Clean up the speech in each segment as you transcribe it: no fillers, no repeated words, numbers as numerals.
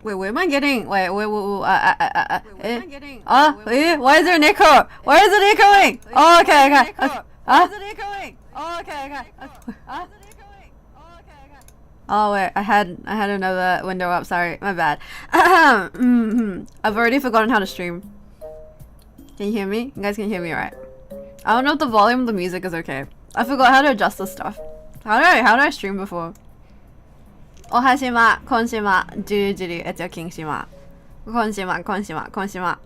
Wait, where am I getting? Wait, why is there an echo? Why is it echoing? Oh, okay, okay. Why is it echoing? Oh, okay, okay. Oh wait, I had another window up. Sorry, my bad. I've already forgotten how to stream. Can you hear me? You guys can hear me, right? I don't know if the volume of the music is okay. I forgot how to adjust this stuff. How did I stream before? Ohashima, konshima, juri juri, etyo kinshima. Konshima.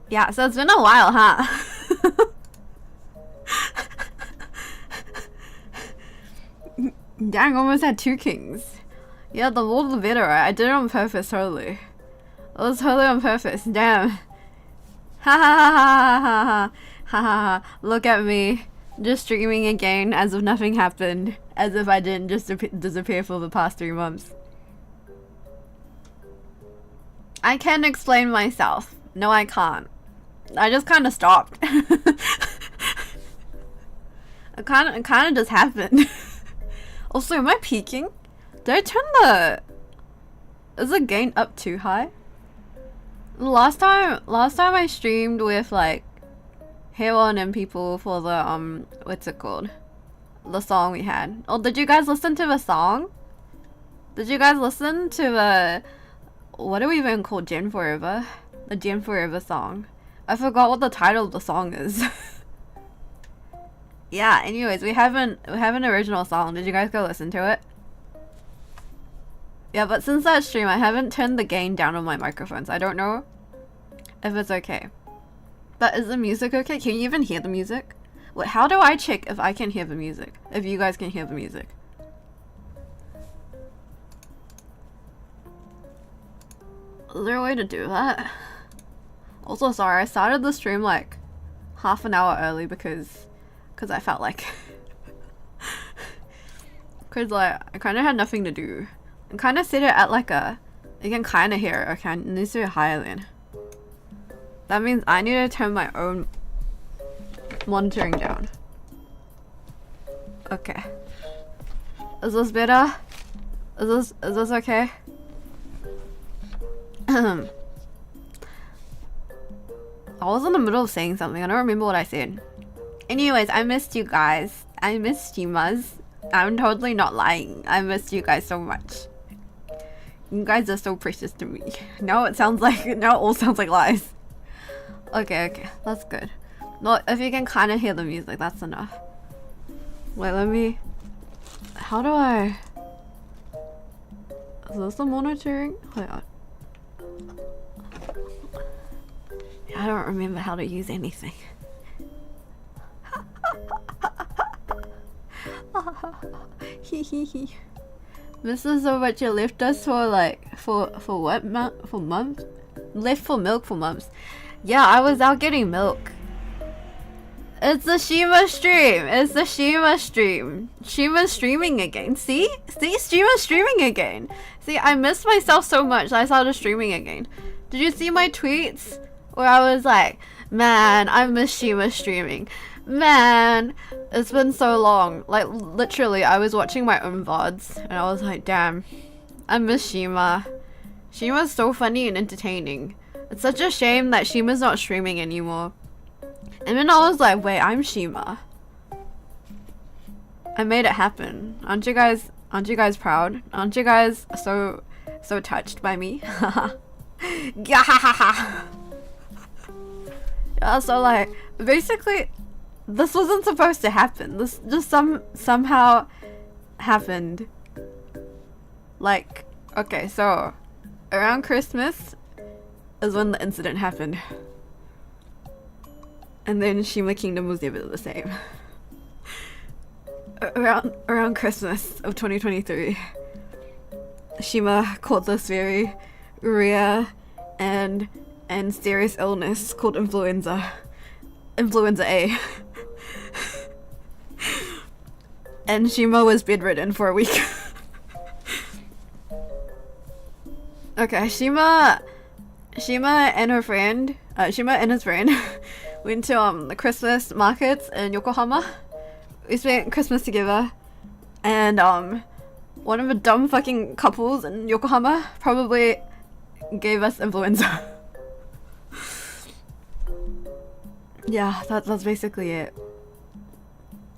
Yeah, so it's been a while, huh? Dang, almost had 2 kings. Yeah, the more the better, right? I did it on purpose, totally. It was totally on purpose. Damn. Ha ha ha ha ha ha ha ha. Look at me, just streaming again as if nothing happened, as if I didn't just disappear for the past 3 months. I can't explain myself. No, I can't. I just kind of stopped. It kind of just happened. Also, am I peaking? Did I turn is the gain up too high? Last time I streamed with like Haewon and people for the what's it called? The song we had. Oh, did you guys listen to the song? Did you guys listen to the what do we even call Gen Forever? The Gen Forever song. I forgot what the title of the song is. Yeah, anyways, we have an original song. Did you guys go listen to it? Yeah, but since that stream, I haven't turned the gain down on my microphones. I don't know if it's okay. But is the music okay? Can you even hear the music? Wait, how do I check if I can hear the music? If you guys can hear the music? Is there a way to do that? Also, sorry, I started the stream like half an hour early because I felt like because like I kind of had nothing to do. I kind of set it at like a, you can kind of hear it. Okay, it needs to be higher then. That means I need to turn my own monitoring down. Okay, is this better? Is this okay? I was in the middle of saying something. I don't remember what I said. Anyways, I missed you guys. I missed you, Muzz. I'm totally not lying. I missed you guys so much. You guys are so precious to me. Now it all sounds like lies. Okay, that's good. No, if you can kind of hear the music, that's enough. Wait, let me. How do I? Is this the monitoring? Hold on. I don't remember how to use anything. This is so much you left us for like for what month? For months? Left for milk for months. Yeah, I was out getting milk. It's the Shima stream. It's the Shima stream. Shima's streaming again. See, Shima's streaming again. See, I missed myself so much I started streaming again. Did you see my tweets where I was like, man, I miss Shima streaming. Man, it's been so long. Like, literally, I was watching my own VODs and I was like, damn, I miss Shima. Shima's so funny and entertaining. It's such a shame that Shima's not streaming anymore. And then I was like, wait, I'm Shima. I made it happen. Aren't you guys proud? Aren't you guys so touched by me? Gyahaha. Yeah, so like, basically, this wasn't supposed to happen. This just somehow happened. Like, okay, so around Christmas is when the incident happened. And then Shima Kingdom was never the same. Around Christmas of 2023, Shima caught this very rare and serious illness called influenza A. And Shima was bedridden for a week. Okay, Shima and his friend went to the Christmas markets in Yokohama. We spent Christmas together, and one of the dumb fucking couples in Yokohama probably gave us influenza. Yeah, that's basically it.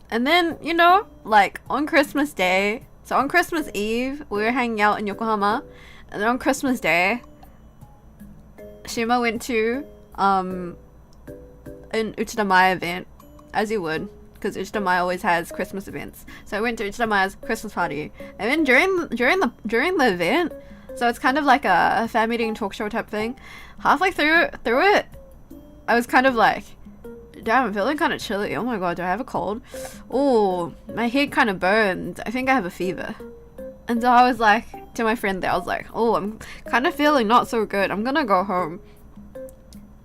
And then, you know, like on Christmas Day, so on Christmas Eve, we were hanging out in Yokohama, and then on Christmas Day, Shima went to an Uchidamaya event, as you would, because Uchidamaya always has Christmas events. So I went to Uchidamaya's Christmas party, and then during the event, so it's kind of like a fan meeting talk show type thing. Halfway through it, I was kind of like, damn, I'm feeling kind of chilly. Oh my god, do I have a cold? Oh, my head kind of burns. I think I have a fever. And so I was like, to my friend there, I was like, oh, I'm kind of feeling not so good. I'm gonna go home.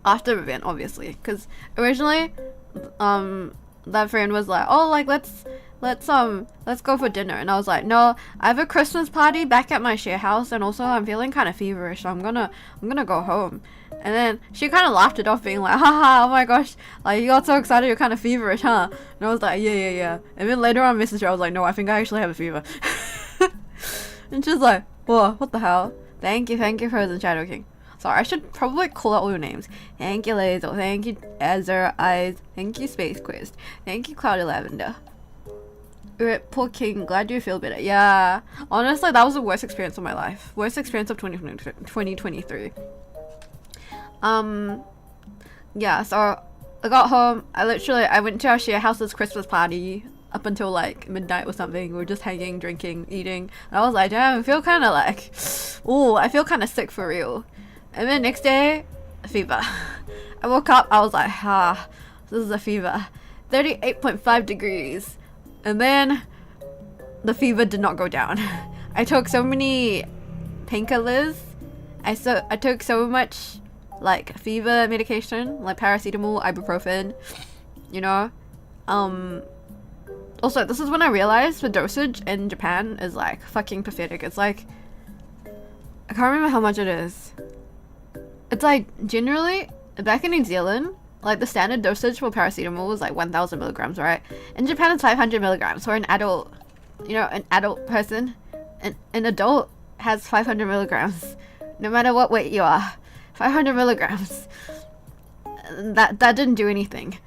After the event, obviously. Because originally, that friend was like, oh, like, let's go for dinner. And I was like, no, I have a Christmas party back at my share house, and also I'm feeling kind of feverish, so I'm gonna go home. And then she kind of laughed it off, being like, haha, oh my gosh, like, you got so excited, you're kind of feverish, huh? And I was like, yeah. And then later on, I messaged her, I was like, no, I think I actually have a fever. And she's like, whoa, what the hell? Thank you, Frozen Shadow King. Sorry, I should probably call out all your names. Thank you, Lazel. Thank you, Azure Eyes. Thank you, Space Quest. Thank you, Cloudy Lavender. Poor King, glad you feel better. Yeah, honestly, that was the worst experience of my life. Worst experience of 2023. Yeah, so I got home. I went to our share house's Christmas party up until like midnight or something. We were just hanging, drinking, eating. And I was like, damn, I feel kind of like, ooh, I feel kind of sick for real. And then next day, fever. I woke up, I was like, this is a fever. 38.5 degrees. And then the fever did not go down. I took so many painkillers. I took so much like fever medication, like paracetamol, ibuprofen, you know. Also, this is when I realized the dosage in Japan is like fucking pathetic. It's like, I can't remember how much it is. It's like, generally, back in New Zealand, like the standard dosage for paracetamol was like 1,000 milligrams, right? In Japan, it's 500 milligrams. For an adult, you know, an adult person, an adult has 500 milligrams, no matter what weight you are. 500 milligrams. That didn't do anything.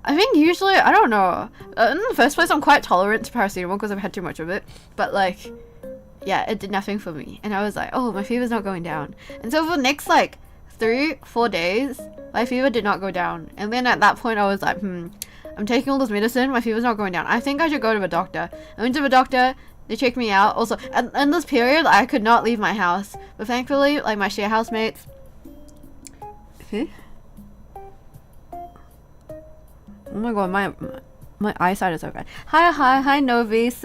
I think usually, I don't know. In the first place, I'm quite tolerant to paracetamol because I've had too much of it. But like, yeah, it did nothing for me. And I was like, oh, my fever's not going down. And so for the next like 3-4 days, my fever did not go down. And then at that point, I was like, I'm taking all this medicine, my fever's not going down. I think I should go to the doctor. I went to the doctor, they checked me out. Also, in this period, I could not leave my house. But thankfully, like my share housemates, oh my god, my eyesight is so bad. Hi, Novis,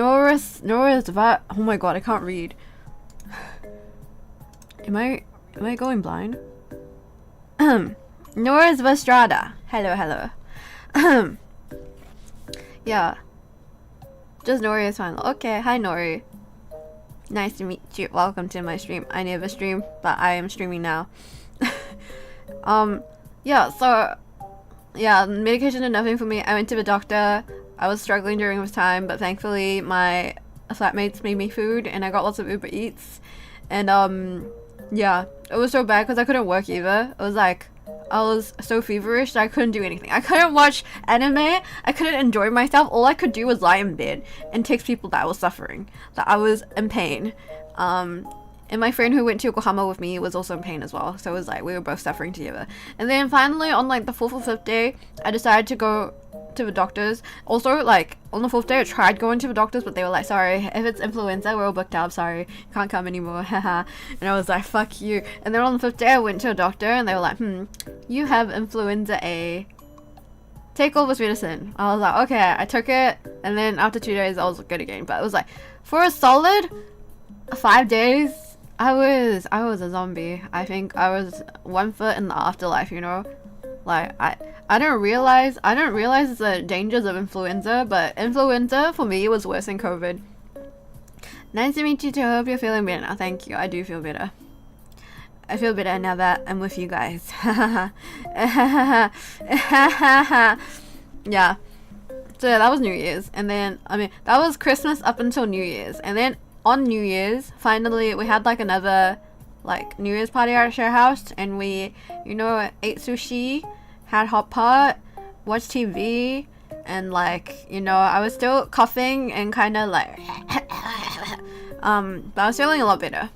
Norris, oh my god, I can't read. Am I going blind? Norris Vestrada. Hello. Yeah. Just Nori is fine. Okay, hi Nori. Nice to meet you. Welcome to my stream. I never stream, but I am streaming now. Yeah, so yeah, medication did nothing for me. I went to the doctor. I was struggling during this time, but thankfully my flatmates made me food and I got lots of Uber Eats. And yeah, it was so bad because I couldn't work either. It was like, I was so feverish that I couldn't do anything. I couldn't watch anime. I couldn't enjoy myself. All I could do was lie in bed and text people that I was suffering, that I was in pain. And my friend who went to Yokohama with me was also in pain as well. So it was like, we were both suffering together. And then finally on like the 4th or 5th day, I decided to go to the doctors. Also, like on the 4th day, I tried going to the doctors, but they were like, sorry, if it's influenza, we're all booked up. Sorry, you can't come anymore. Haha. And I was like, fuck you. And then on the 5th day, I went to a doctor and they were like, you have influenza A. Take all this medicine. I was like, okay. I took it. And then after 2 days, I was good again. But it was like, for a solid 5 days, I was a zombie. I think I was 1 foot in the afterlife, you know? Like, I didn't realize the dangers of influenza, but influenza for me was worse than COVID. Nice to meet you too. I hope you're feeling better now. Thank you. I do feel better. I feel better now that I'm with you guys. Yeah. So yeah, that was New Year's, and then I mean that was Christmas up until New Year's, and then on New Year's, finally we had like another like New Year's party at our share house, and we, you know, ate sushi, had hot pot, watched TV, and like, you know, I was still coughing and kind of like but I was feeling a lot better.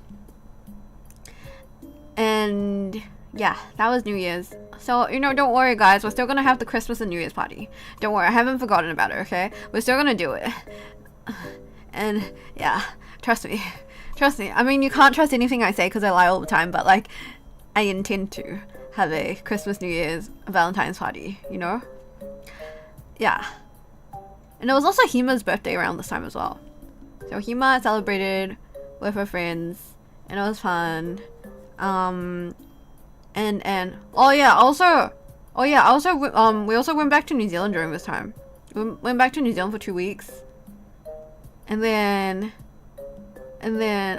And yeah, that was New Year's. So, you know, don't worry guys, we're still gonna have the Christmas and New Year's party. Don't worry, I haven't forgotten about it, okay? We're still gonna do it. And yeah, trust me. Trust me. I mean, you can't trust anything I say because I lie all the time, but like, I intend to have a Christmas, New Year's, Valentine's party, you know? Yeah. And it was also Hima's birthday around this time as well. So Hima celebrated with her friends, and it was fun. And we also went back to New Zealand during this time. We went back to New Zealand for 2 weeks. And then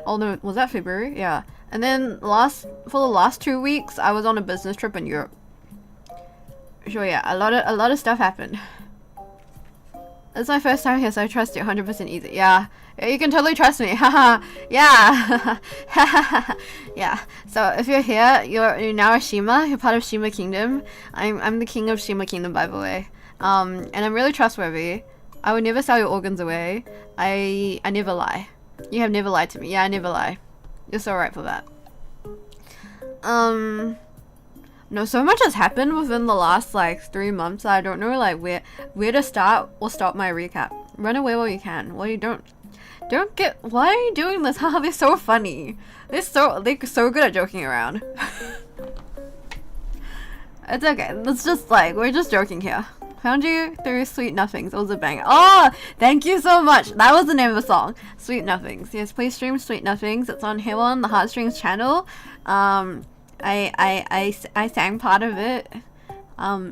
oh no, was that February? Yeah. And then for the last 2 weeks I was on a business trip in Europe. So yeah, a lot of stuff happened. It's my first time here, so I trust you 100% easy. Yeah, you can totally trust me. Haha. Yeah. Yeah. So if you're here, you're now a Shima. You're part of Shima Kingdom. I'm the king of Shima Kingdom, by the way. And I'm really trustworthy. I would never sell your organs away. I never lie. You have never lied to me. Yeah, I never lie. You're so right for that. No, so much has happened within the last like 3 months. I don't know like where to start or stop my recap. Run away while you can. Well, you don't get. Why are you doing this? Haha, they're so funny. They're so good at joking around. It's okay. It's just like we're just joking here. Found you through Sweet Nothings. It was a banger. Oh, thank you so much. That was the name of the song. Sweet Nothings. Yes, please stream Sweet Nothings. It's on Hewon, the Heartstrings channel. I sang part of it.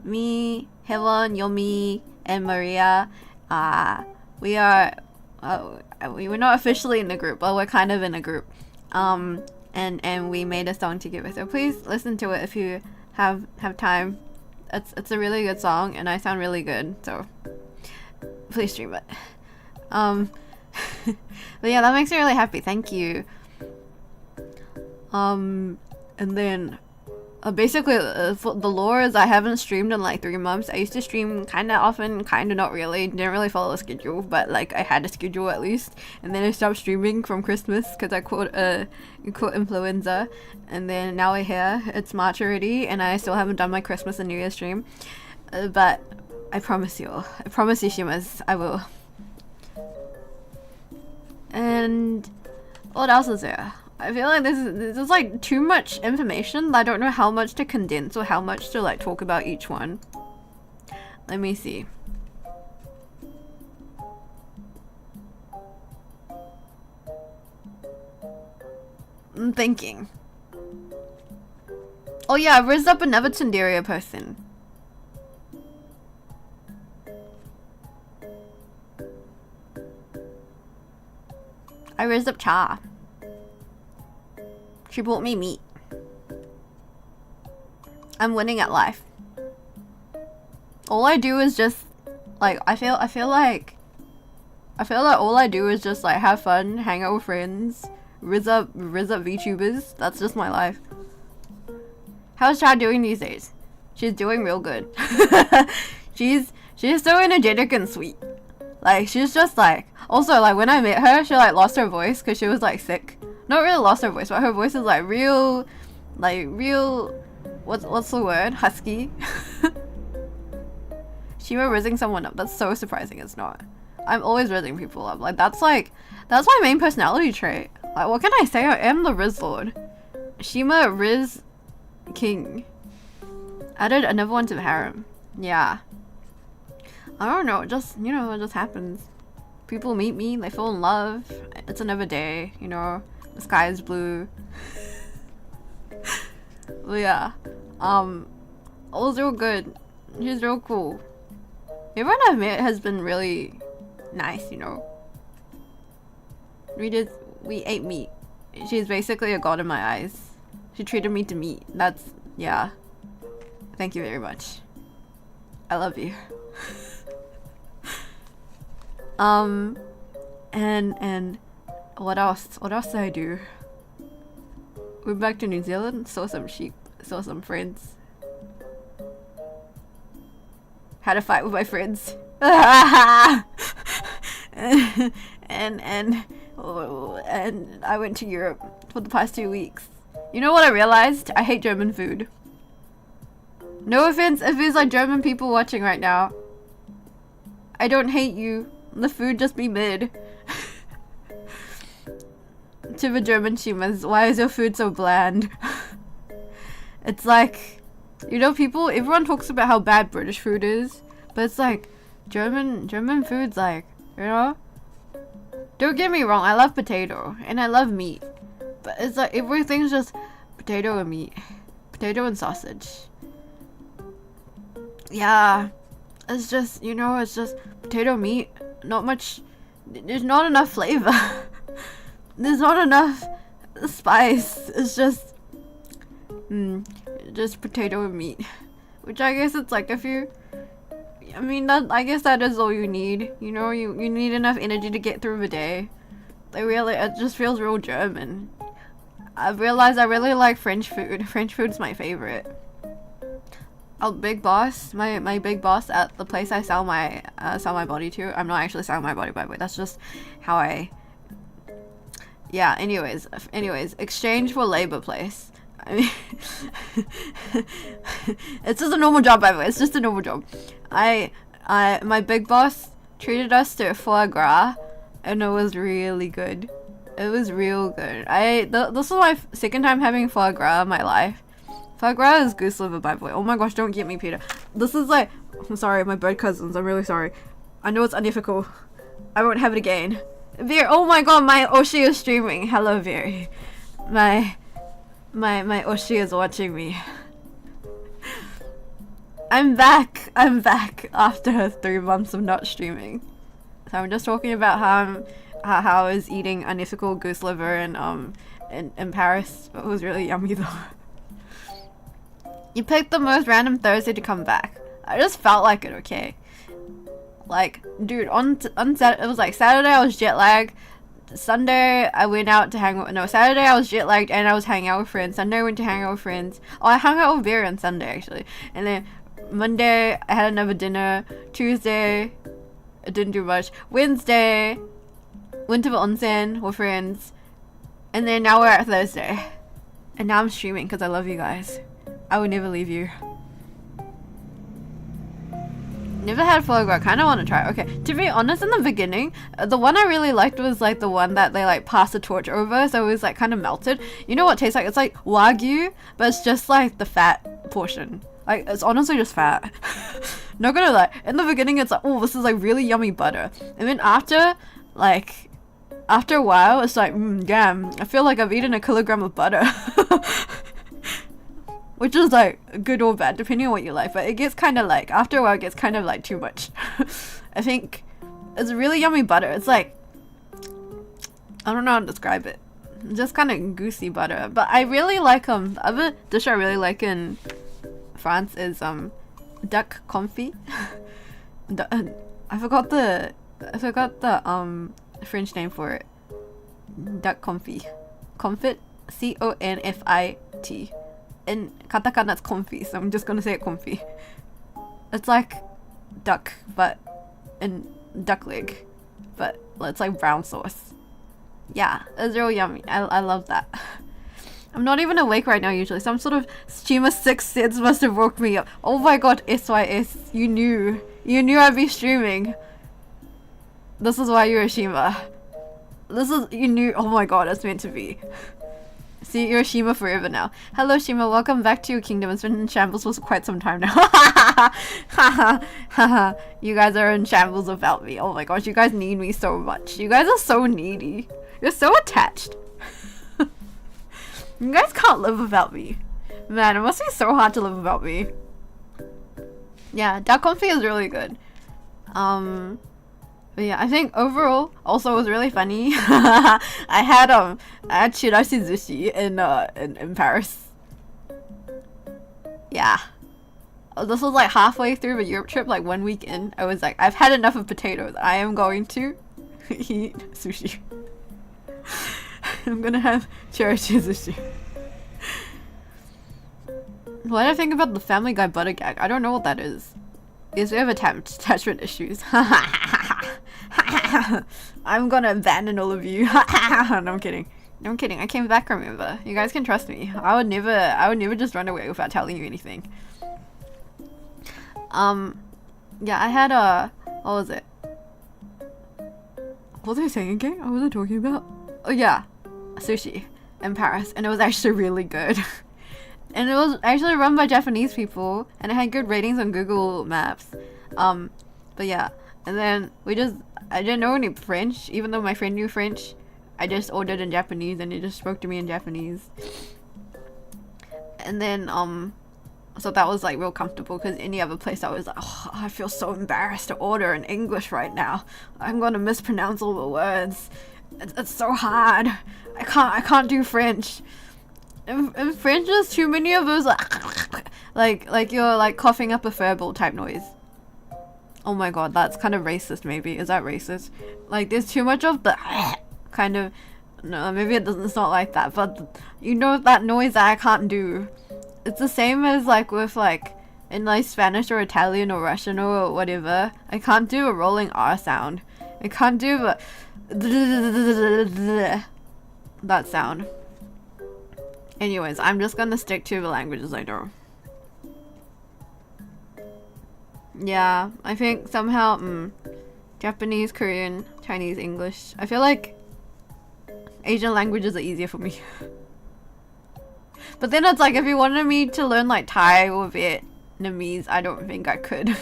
Me, Hewon, Yomi, and Maria. We were not officially in the group, but we're kind of in a group. And we made a song together. So please listen to it if you have time. It's a really good song, and I sound really good, so please stream it. But yeah, that makes me really happy. Thank you. And then basically for the lore is I haven't streamed in like 3 months. I used to stream kind of often, kind of not really. Didn't really follow a schedule, but like I had a schedule at least. And then I stopped streaming from Christmas because I caught influenza. And then now we're here. It's March already, and I still haven't done my Christmas and New Year stream. But I promise you, Shimas, I will. And what else is there? I feel like this is like too much information. I don't know how much to condense or how much to like talk about each one. Let me see. I'm thinking. Oh yeah, I raised up another Tsundere person. I raised up Cha. She brought me meat. I'm winning at life. All I do is just like I feel like all I do is just like have fun, hang out with friends, riz up VTubers. That's just my life. How's Chad doing these days? She's doing real good. she's so energetic and sweet. Like she's just like, also like when I met her, she like lost her voice because she was like sick. Not really lost her voice, but her voice is like real, what's the word? Husky. Shima rizzing someone up. That's so surprising. It's not. I'm always rizzing people up. Like that's my main personality trait. Like what can I say? I am the Riz Lord. Shima Riz King. Added another one to the harem. Yeah. I don't know. It just it just happens. People meet me. They fall in love. It's another day. You know. The sky is blue. But yeah. All's real good. She's real cool. Everyone I've met has been really nice, you know. We ate meat. She's basically a god in my eyes. She treated me to meat. Yeah. Thank you very much. I love you. And what else? What else did I do? Went back to New Zealand, saw some sheep, saw some friends. Had a fight with my friends. and I went to Europe for the past 2 weeks. You know what I realized? I hate German food. No offense if there's like German people watching right now. I don't hate you. The food just be mid. To the German Shimas, why is your food so bland? It's like, you know, everyone talks about how bad British food is, but it's like, German food's like, you know? Don't get me wrong, I love potato, and I love meat, but it's like, everything's just potato and meat. Potato and sausage. Yeah, it's just, you know, it's just potato, meat, not much, there's not enough flavor. There's not enough spice. It's just potato and meat, which I guess it's like I guess that is all you need. You know, you need enough energy to get through the day. It just feels real German. I've realized I really like French food. French food's my favorite. Oh, big boss, my big boss at the place I sell my body to. I'm not actually selling my body, by the way. That's just how I. Yeah, anyways, exchange for labor place. I mean, it's just a normal job, by the way. It's just a normal job. My big boss treated us to foie gras, and it was really good. It was real good. This was my second time having foie gras in my life. Foie gras is goose liver, by the way. Oh my gosh, don't get me, Peter. This is like, I'm sorry, my bird cousins. I'm really sorry. I know it's unethical. I won't have it again. Veer, oh my god, my Oshi is streaming. Hello, Veer. My Oshi is watching me. I'm back after 3 months of not streaming. So I'm just talking about how I was eating unethical goose liver in Paris. It was really yummy though. You picked the most random Thursday to come back. I just felt like it, okay? Like, dude, on Saturday, it was like Saturday I was jet lagged. Sunday I went out to hang out. No, Saturday I was jet lagged and I was hanging out with friends. Sunday I went to hang out with friends. Oh, I hung out with Vera on Sunday actually. And then Monday I had another dinner. Tuesday I didn't do much. Wednesday went to the onsen with friends. And then now we're at Thursday. And now I'm streaming because I love you guys. I would never leave you. Never had foie gras. Kind of want to try. Okay, to be honest, in the beginning, the one I really liked was like the one that they like passed the torch over, so it was like kind of melted. You know what it tastes like? It's like wagyu, but it's just like the fat portion. Like, it's honestly just fat. Not gonna lie. In the beginning, it's like, oh, this is like really yummy butter. And then after a while, it's like, damn, I feel like I've eaten a kilogram of butter. Which is like good or bad depending on what you like, but it gets kind of like, after a while it gets kind of like too much. I think it's really yummy butter. It's like, I don't know how to describe it. Just kind of goosey butter. But I really like the other dish I really like in France is duck confit. I forgot the French name for it. Duck confit. Confit, CONFIT. In katakana it's confit, so I'm just gonna say it confit. It's like duck, but in duck leg, but it's like brown sauce. Yeah, it's real yummy. I love that. I'm not even awake right now usually. Some sort of streamer sixth sense must have woke me up. Oh my god, SYS, you knew I'd be streaming. This is why you're a Shima. You knew. Oh my god, it's meant to be. See, you're a Shima forever now. Hello Shima, welcome back to your kingdom. It's been in shambles for quite some time now. You guys are in shambles without me. Oh my gosh, you guys need me so much. You guys are so needy. You're so attached. You guys can't live without me. Man, it must be so hard to live without me. Yeah, duck confit is really good. But yeah, I think overall also was really funny. I had shirashi sushi in Paris. Yeah. this was like halfway through the Europe trip, like 1 week in. I was like, I've had enough of potatoes. I am going to eat sushi. I'm gonna have cherishi sushi. What do I think about the Family Guy butter gag? I don't know what that is. Is we have attachment issues? I'm gonna abandon all of you. No, I'm kidding. No, I'm kidding. I came back, remember. You guys can trust me. I would never just run away without telling you anything. Yeah, I had what was it? What was I saying again? What was I talking about? Oh yeah, sushi in Paris, and it was actually really good. And it was actually run by Japanese people, and it had good ratings on Google Maps. But yeah, and then I didn't know any French, even though my friend knew French. I just ordered in Japanese, and he just spoke to me in Japanese. And then, so that was like real comfortable, because any other place I was like, oh, I feel so embarrassed to order in English right now. I'm gonna mispronounce all the words. It's so hard. I can't do French. In French, there's too many of those like you're like coughing up a furball type noise. Oh my god, that's kind of racist. Maybe is that racist? Like there's too much of the kind of. No, maybe it doesn't. It's not like that. But you know that noise that I can't do. It's the same as like with like in like Spanish or Italian or Russian or whatever. I can't do a rolling R sound. I can't do the that sound. Anyways, I'm just gonna stick to the languages I know. Yeah, I think somehow Japanese, Korean, Chinese, English. I feel like Asian languages are easier for me. But then it's like if you wanted me to learn like Thai or Vietnamese, I don't think I could.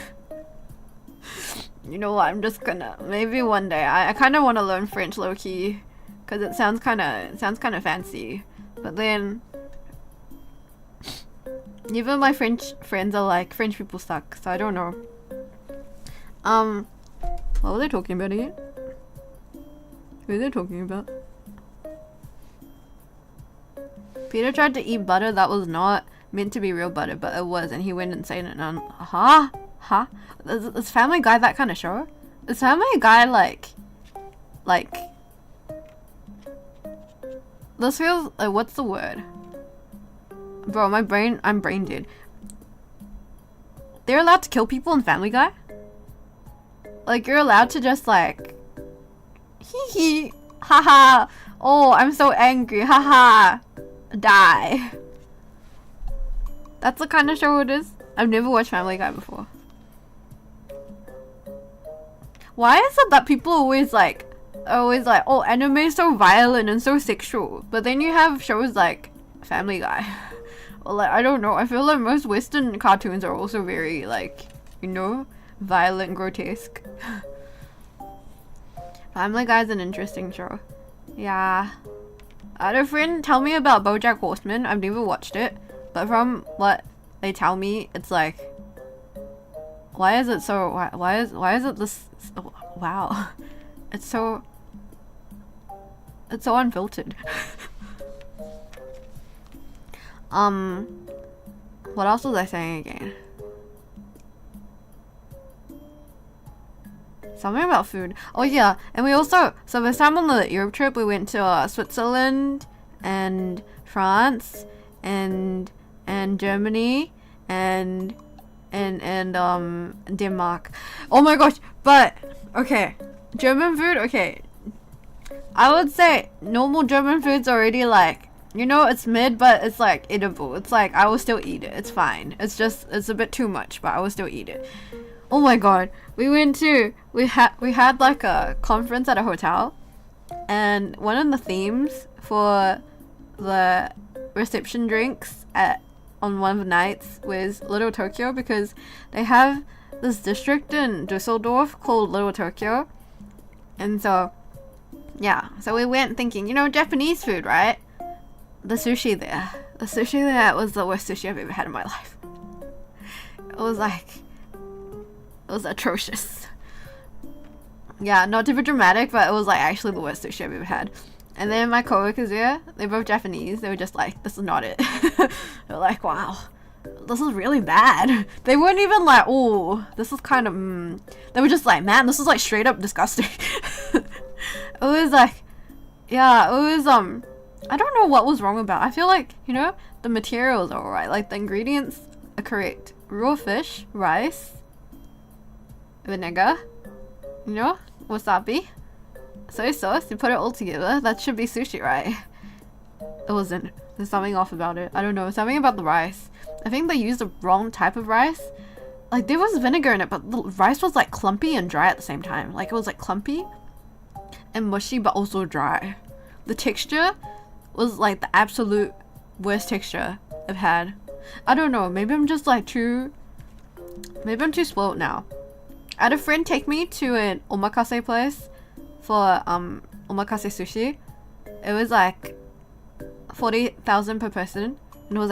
You know what? I'm just gonna maybe one day. I kind of want to learn French low key, cause it sounds kind of fancy. But then, even my French friends are like, French people suck, so I don't know. What were they talking about again? Who are they talking about? Peter tried to eat butter that was not meant to be real butter, but it was, and he went insane and huh? Is Family Guy that kind of show? Is Family Guy like this feels like, what's the word? Bro, I'm brain dead. They're allowed to kill people in Family Guy? Like, you're allowed to just like, hee hee, haha, oh, I'm so angry, haha, die. That's the kind of show it is. I've never watched Family Guy before. Why is it that people always like, oh, anime is so violent and so sexual, but then you have shows like Family Guy? Or like, I don't know, I feel like most Western cartoons are also very like, you know, violent, grotesque. Family Guy is an interesting show. Yeah. I had a friend tell me about BoJack Horseman. I've never watched it, but from what they tell me, it's like, why is it so, why is it this, wow. It's so unfiltered. What else was I saying again? Something about food. Oh yeah, and we also, so this time on the Europe trip, we went to Switzerland and France and Germany and Denmark. Oh my gosh, but okay, German food, okay. I would say normal German food's already like, you know, it's mid, but it's like edible. It's like, I will still eat it. It's fine. It's just, it's a bit too much, but I will still eat it. Oh my god. We had like a conference at a hotel, and one of the themes for the reception drinks on one of the nights was Little Tokyo, because they have this district in Dusseldorf called Little Tokyo. And so, yeah, so we went thinking, you know, Japanese food, right? The sushi there was the worst sushi I've ever had in my life. It was atrocious. Yeah, not to be dramatic, but it was like actually the worst sushi I've ever had. And then my coworkers there, they're both Japanese, they were just like, this is not it. They're like, wow, this is really bad. They weren't even like, oh, this is kind of, They were just like, man, this is like straight up disgusting. It was like, yeah, it was, I don't know what was wrong about it. I feel like, you know, the materials are alright. Like, the ingredients are correct. Raw fish, rice, vinegar, you know, wasabi, soy sauce. You put it all together. That should be sushi, right? It wasn't. There's something off about it. I don't know. Something about the rice. I think they used the wrong type of rice. Like, there was vinegar in it, but the rice was like clumpy and dry at the same time. Like, it was like clumpy and mushy, but also dry. The texture was like the absolute worst texture I've had. I don't know. Maybe I'm just like maybe I'm too spoiled now. I had a friend take me to an omakase place for omakase sushi. It was like 40,000 per person, and it was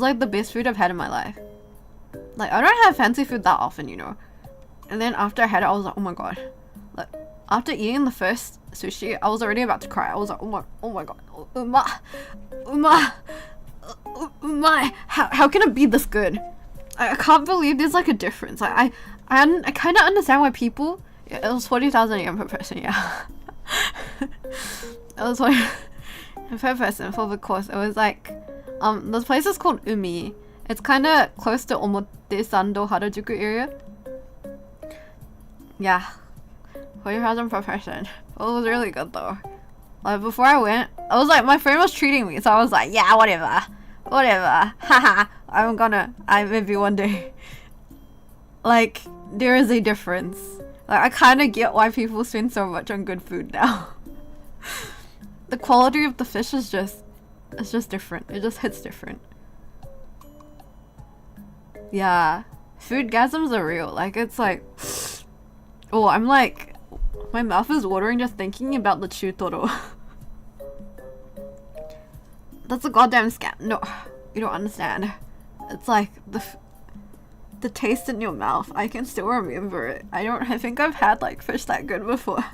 like the best food I've had in my life. Like, I don't have fancy food that often, you know. And then after I had it, I was like, oh my god. Like, after eating the first sushi, I was already about to cry. I was like, oh my god, how can it be this good? I can't believe there's like a difference. Like, I kind of understand why people. It was 40,000 yen per person, yeah. It was 40 per person for the course. It was like, this place is called Umi. It's kind of close to Omotesando Harajuku area. Yeah, 40,000 per person. It was really good though. Like, before I went, I was like, my friend was treating me, so I was like, yeah, whatever, haha. I maybe one day. Like, there is a difference. Like, I kind of get why people spend so much on good food now. The quality of the fish is just, it's just different. It just hits different. Yeah, foodgasms are real. Like, it's like, oh, I'm like, my mouth is watering just thinking about the chutoro. That's a goddamn scam. No, you don't understand. It's like the taste in your mouth. I can still remember it. I think I've had like fish that good before.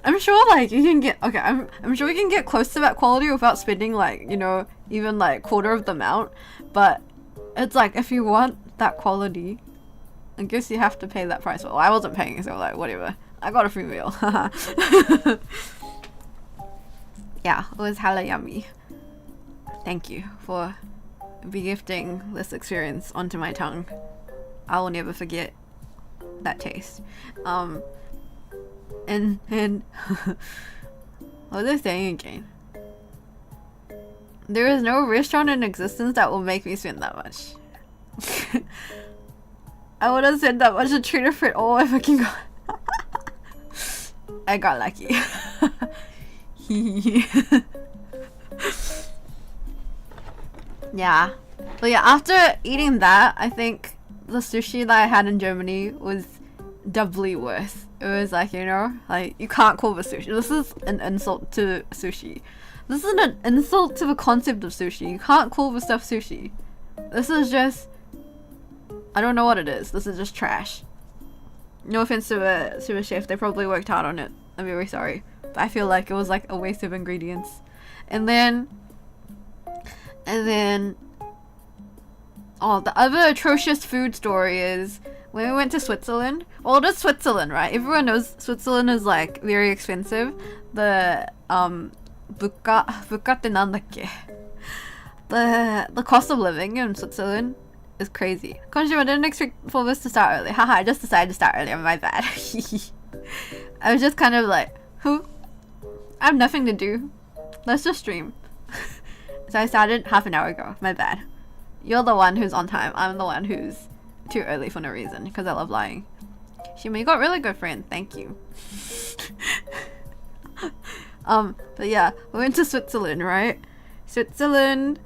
I'm sure like you can get, okay, I'm sure you can get close to that quality without spending like, you know, even like quarter of the amount. But it's like, if you want that quality, I guess you have to pay that price. Well, I wasn't paying, so like, whatever. I got a free meal. Yeah, it was hella yummy. Thank you for gifting this experience onto my tongue. I will never forget that taste. And what was I saying again? There is no restaurant in existence that will make me spend that much. I would have spent that much to treat a friend. Oh, I fucking got. I got lucky. Yeah. But yeah, after eating that, I think the sushi that I had in Germany was doubly worse. It was like, you know, like, you can't call this sushi. This is an insult to sushi. This is an insult to the concept of sushi. You can't call this stuff sushi. This is just, I don't know what it is. This is just trash. No offense to a chef. They probably worked hard on it. I'm very sorry. But I feel like it was like a waste of ingredients. And then, oh, the other atrocious food story is when we went to Switzerland. Well, it is Switzerland, right? Everyone knows Switzerland is like very expensive. The buka tte nandakke? The cost of living in Switzerland is crazy. Konjima, I didn't expect for this to start early. Haha, I just decided to start earlier. My bad. I was just kind of like, who? I have nothing to do. Let's just stream. So I started half an hour ago. My bad. You're the one who's on time. I'm the one who's too early for no reason because I love lying. Shima, you got really good friends. Thank you. But yeah, we went to Switzerland, right? Switzerland.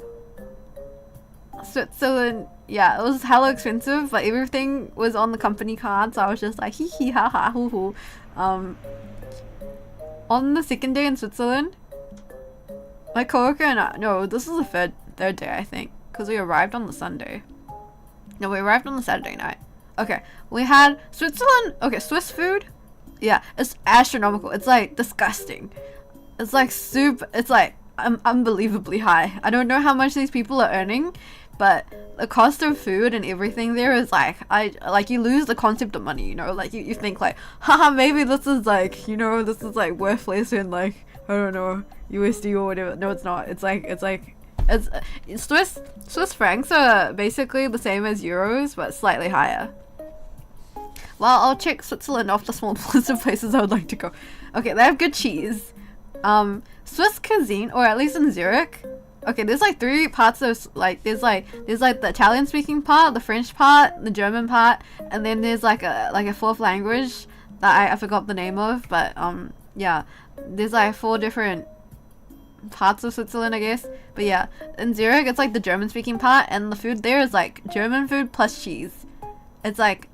Yeah, it was hella expensive, but everything was on the company card, so I was just like, hee hee ha ha hoo hoo. On the second day in Switzerland, my coworker and I, no, this is the third day I think, because we arrived on the Sunday. No, we arrived on the Saturday night. Okay, we had Switzerland. Okay, Swiss food. Yeah, it's astronomical. It's like disgusting. It's like soup. It's like unbelievably high. I don't know how much these people are earning, but the cost of food and everything there is like, you lose the concept of money, you know, like you think like, haha, maybe this is like, you know, this is like worth less than like, I don't know, USD or whatever. No, it's not. It's Swiss francs are basically the same as euros, but slightly higher. Well, I'll check Switzerland off the small list of places I would like to go. Okay, they have good cheese. Swiss cuisine, or at least in Zurich. Okay, there's like three parts of like there's like the Italian speaking part, the French part, the German part, and then there's like a fourth language that I forgot the name of, but yeah, there's like 4 different parts of Switzerland, I guess. But yeah, in Zurich it's like the German speaking part, and the food there is like German food plus cheese. It's like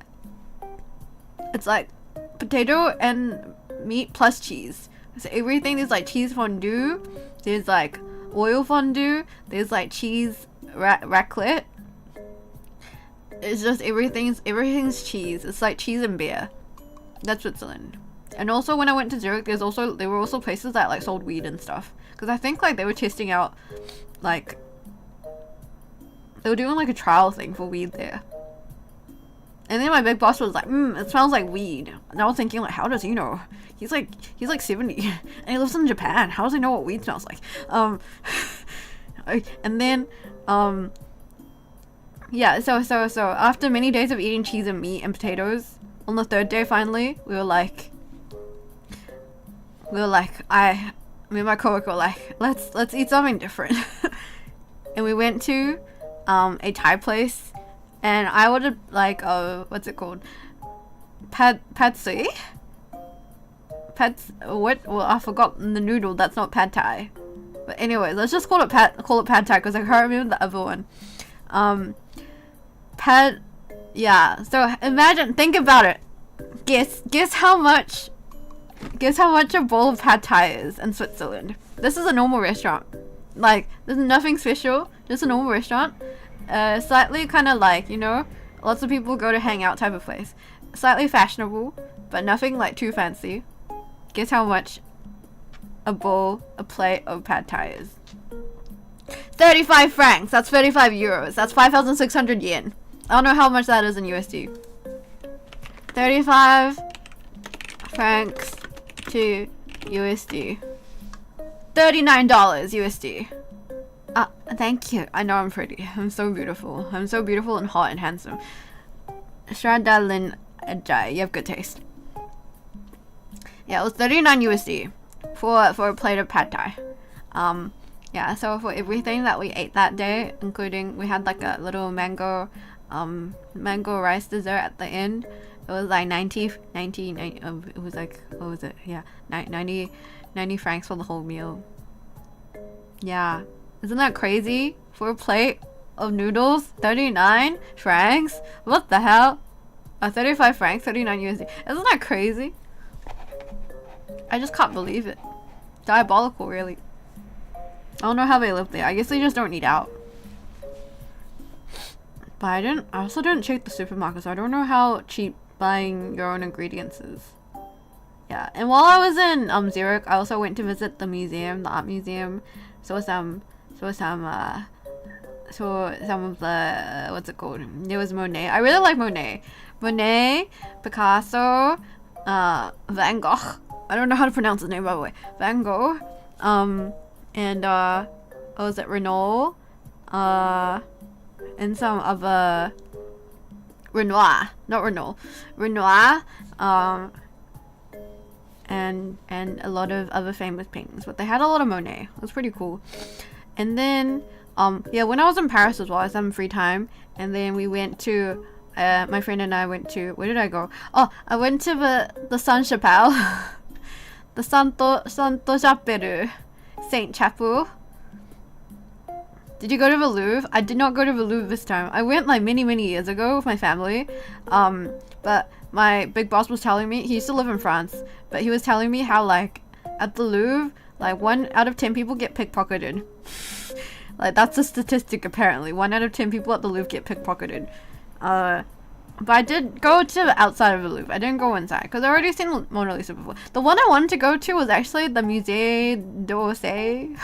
potato and meat plus cheese. So everything, there's like cheese fondue, there's like oil fondue, there's like cheese raclette. It's just everything's cheese. It's like cheese and beer. That's Switzerland. And also when I went to Zurich, there were also places that like sold weed and stuff, because I think like they were testing out, like they were doing like a trial thing for weed there. And then my big boss was like, it smells like weed. And I was thinking, like, how does he know? He's like 70 and he lives in Japan. How does he know what weed smells like? And then yeah, so after many days of eating cheese and meat and potatoes, on the 3rd day finally, me and my coworker were like, let's eat something different. And we went to a Thai place, and I ordered like what's it called? Pad see? What? Well, I forgot the noodle. That's not pad thai. But anyways, let's just call it pad thai, because I can't remember the other one. Yeah. So imagine, think about it. Guess how much a bowl of pad thai is in Switzerland. This is a normal restaurant. Like, there's nothing special. Just a normal restaurant. Slightly kind of like, you know, lots of people go to hang out type of place. Slightly fashionable, but nothing like too fancy. Guess how much a plate of pad thai is? 35 francs. That's 35 euros. That's 5,600 yen. I don't know how much that is in USD. 35 francs to USD. $39 USD. Thank you. I know I'm pretty. I'm so beautiful. I'm so beautiful and hot and handsome. Shradalin Ajay. You have good taste. Yeah, it was 39 USD for a plate of pad thai. Yeah, so for everything that we ate that day, including we had like a little mango rice dessert at the end. It was like 90 it was like, what was it? Yeah, 90 francs for the whole meal. Yeah. Isn't that crazy? For a plate of noodles, 39 francs? What the hell? 35 francs, 39 USD. Isn't that crazy? I just can't believe it. Diabolical, really. I don't know how they live there. I guess they just don't eat out. But I also didn't check the supermarket, so I don't know how cheap buying your own ingredients is. Yeah, and while I was in Zurich, I also went to visit the museum, the art museum. Saw some of the, what's it called? There was Monet. I really like Monet. Monet, Picasso, Van Gogh. I don't know how to pronounce his name, by the way. Van Gogh. And was it Renoir? And some other Renoir, not Renault. Renoir. And a lot of other famous paintings, but they had a lot of Monet. It was pretty cool. And then yeah, when I was in Paris as well, I was having free time, and then we went to my friend and I went to, where did I go? Oh, I went to the Saint Chapelle. The Santo Chapelle, Saint Chapel. Did you go to the Louvre? I did not go to the Louvre this time. I went like many years ago with my family. But my big boss was telling me, he used to live in France, but he was telling me how like at the Louvre, like 1 out of 10 people get pickpocketed. Like, that's a statistic apparently. 1 out of 10 people at the Louvre get pickpocketed. But I did go to the outside of the Louvre. I didn't go inside because I already seen Mona Lisa before. The one I wanted to go to was actually the Musée d'Orsay.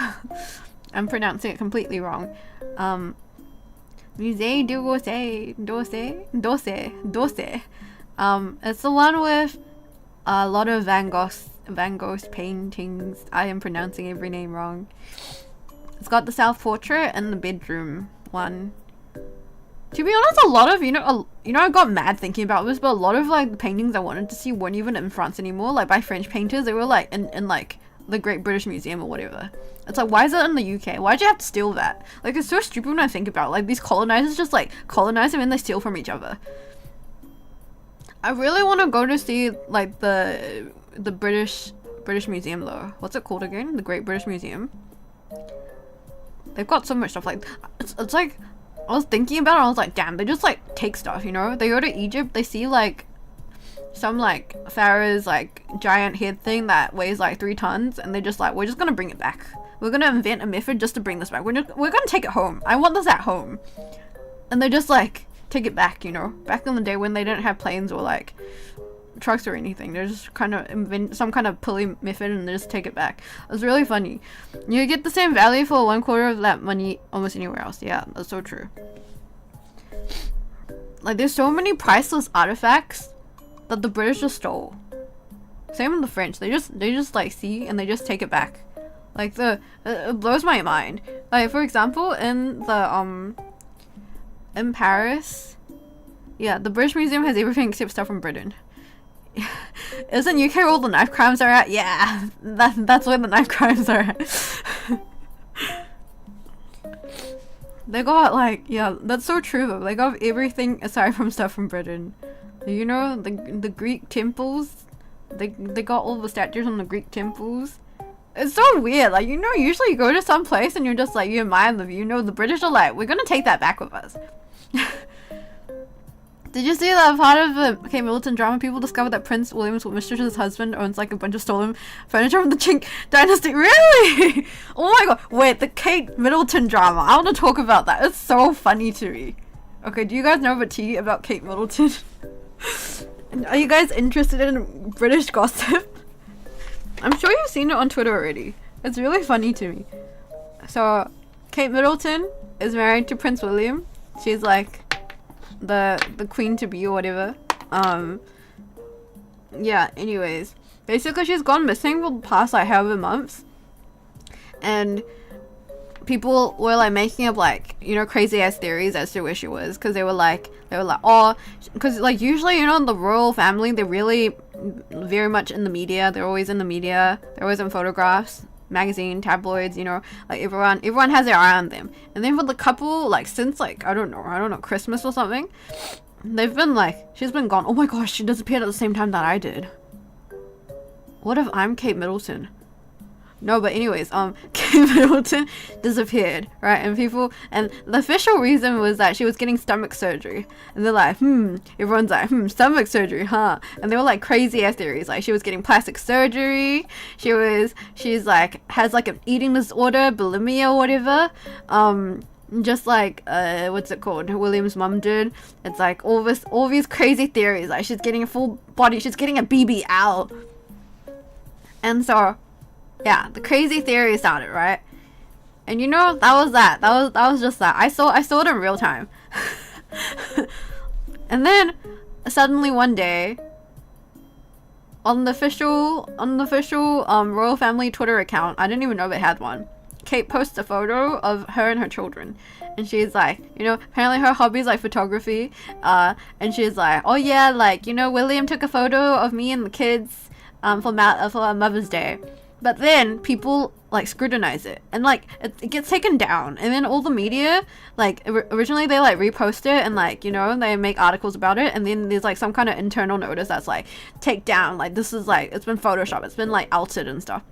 I'm pronouncing it completely wrong. Musée d'Orsay, d'Orsay. It's the one with a lot of Van Gogh's paintings. I am pronouncing every name wrong. It's got the South Portrait and the bedroom one. To be honest, a lot of, I got mad thinking about this, but a lot of, like, the paintings I wanted to see weren't even in France anymore, like, by French painters. They were, like, in like, the Great British Museum or whatever. It's like, why is it in the UK? Why'd you have to steal that? Like, it's so stupid when I think about it. Like, these colonizers just, like, colonize them and they steal from each other. I really want to go to see, like, the British Museum, though. What's it called again? The Great British Museum. They've got so much stuff, like, it's like... I was thinking about it, I was like, damn, they just, like, take stuff, They go to Egypt, they see, like, some, like, pharaoh's, like, giant head thing that weighs, like, 3 tons, and they're just like, we're just gonna bring it back. We're gonna invent a method just to bring this back. We're gonna take it home. I want this at home. And they just, like, take it back, Back in the day when they didn't have planes or, like, trucks or anything. They just kind of invent some kind of pulley method and they just take it back. It was really funny. You get the same value for 1/4 of that money almost anywhere else. Yeah, that's so true. Like, there's so many priceless artifacts that the British just stole. Same with the French. They just like see and they just take it back. Like, it blows my mind. Like, for example, in Paris, yeah, the British Museum has everything except stuff from Britain. Isn't UK where all the knife crimes are at? Yeah, that's where the knife crimes are at. They got, like, yeah, that's so true though. They got everything aside from stuff from Britain. The Greek temples. They got all the statues on the Greek temples. It's so weird. Like, usually you go to some place and you're just like, you admire the view. The British are like, we're gonna take that back with us. Did you see that part of the Kate Middleton drama? People discovered that Prince William's mistress's husband owns, like, a bunch of stolen furniture from the Qing dynasty. Really? Oh my god. Wait, the Kate Middleton drama. I want to talk about that. It's so funny to me. Okay, do you guys know the tea about Kate Middleton? Are you guys interested in British gossip? I'm sure you've seen it on Twitter already. It's really funny to me. So, Kate Middleton is married to Prince William. She's, like, the queen to be or whatever. Yeah, anyways, basically she's gone missing for the past, like, however months, and people were, like, making up, like, crazy ass theories as to where she was, because they were like, oh, because, like, usually, the royal family, they're really very much in the media. They're always in the media. They're always in photographs, magazine, tabloids, like, everyone has their eye on them. And then for the couple, like, since, like, I don't know, Christmas or something, they've been like, she's been gone. Oh my gosh, she disappeared at the same time that I did. What if I'm Kate Middleton? No, but anyways, Kate Middleton disappeared, right? And the official reason was that she was getting stomach surgery. And they're like, everyone's like, stomach surgery, huh? And they were like crazy ass theories. Like, she was getting plastic surgery. She's like, has like an eating disorder, bulimia or whatever. Just like, what's it called? William's mum did. It's like all these crazy theories. Like, she's getting a full body, she's getting a BBL. And so, yeah, the crazy theory started, right? And that was that. That was just that. I saw it in real time. And then suddenly one day, on the official royal family Twitter account, I didn't even know they had one, Kate posts a photo of her and her children. And she's like, apparently her hobby is like photography. And she's like, oh yeah, like, William took a photo of me and the kids for Mother's Day. But then people, like, scrutinize it, and, like, it gets taken down, and then all the media, like, originally they, like, repost it, and, like, they make articles about it, and then there's, like, some kind of internal notice that's, like, take down, like, this is, like, it's been photoshopped, it's been, like, altered and stuff.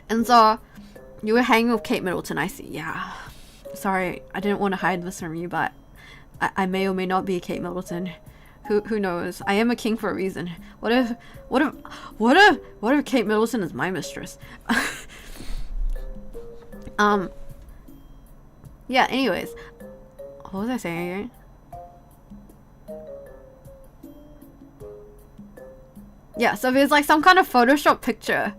And so, you were hanging with Kate Middleton, I see. Yeah, sorry, I didn't want to hide this from you, but I may or may not be Kate Middleton. Who knows? I am a king for a reason. What if Kate Middleton is my mistress? Yeah, anyways. What was I saying again? Yeah, so there's like some kind of Photoshop picture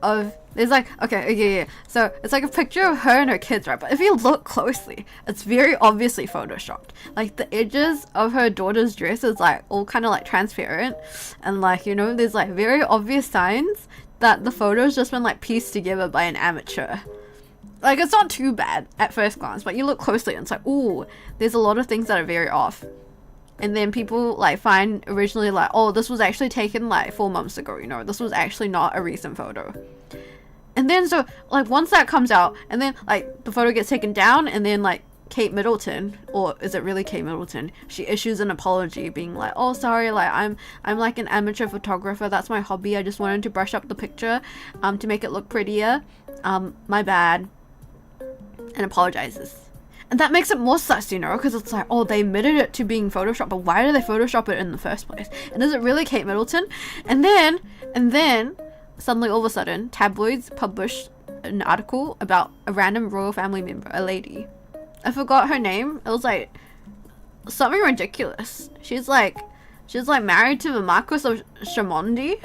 of, there's like, okay, yeah. So it's like a picture of her and her kids, right? But if you look closely, it's very obviously photoshopped. Like the edges of her daughter's dress is like all kind of like transparent, and like, you know, there's like very obvious signs that the photo's just been like pieced together by an amateur. Like, it's not too bad at first glance, but you look closely and it's like, ooh, there's a lot of things that are very off. And then people like find originally like, oh, this was actually taken like 4 months ago, you know, this was actually not a recent photo. And then so like once that comes out, and then like the photo gets taken down, and then like Kate Middleton, or is it really Kate Middleton, she issues an apology being like, oh, sorry, like I'm like an amateur photographer, that's my hobby, I just wanted to brush up the picture to make it look prettier, my bad, and apologizes. And that makes it more sus, you know, because it's like, oh, they admitted it to being photoshopped, but why did they photoshop it in the first place? And is it really Kate Middleton? And then suddenly all of a sudden tabloids published an article about a random royal family member, a lady. I forgot her name. It was like something ridiculous. She's like married to the Marquis of Chamondi.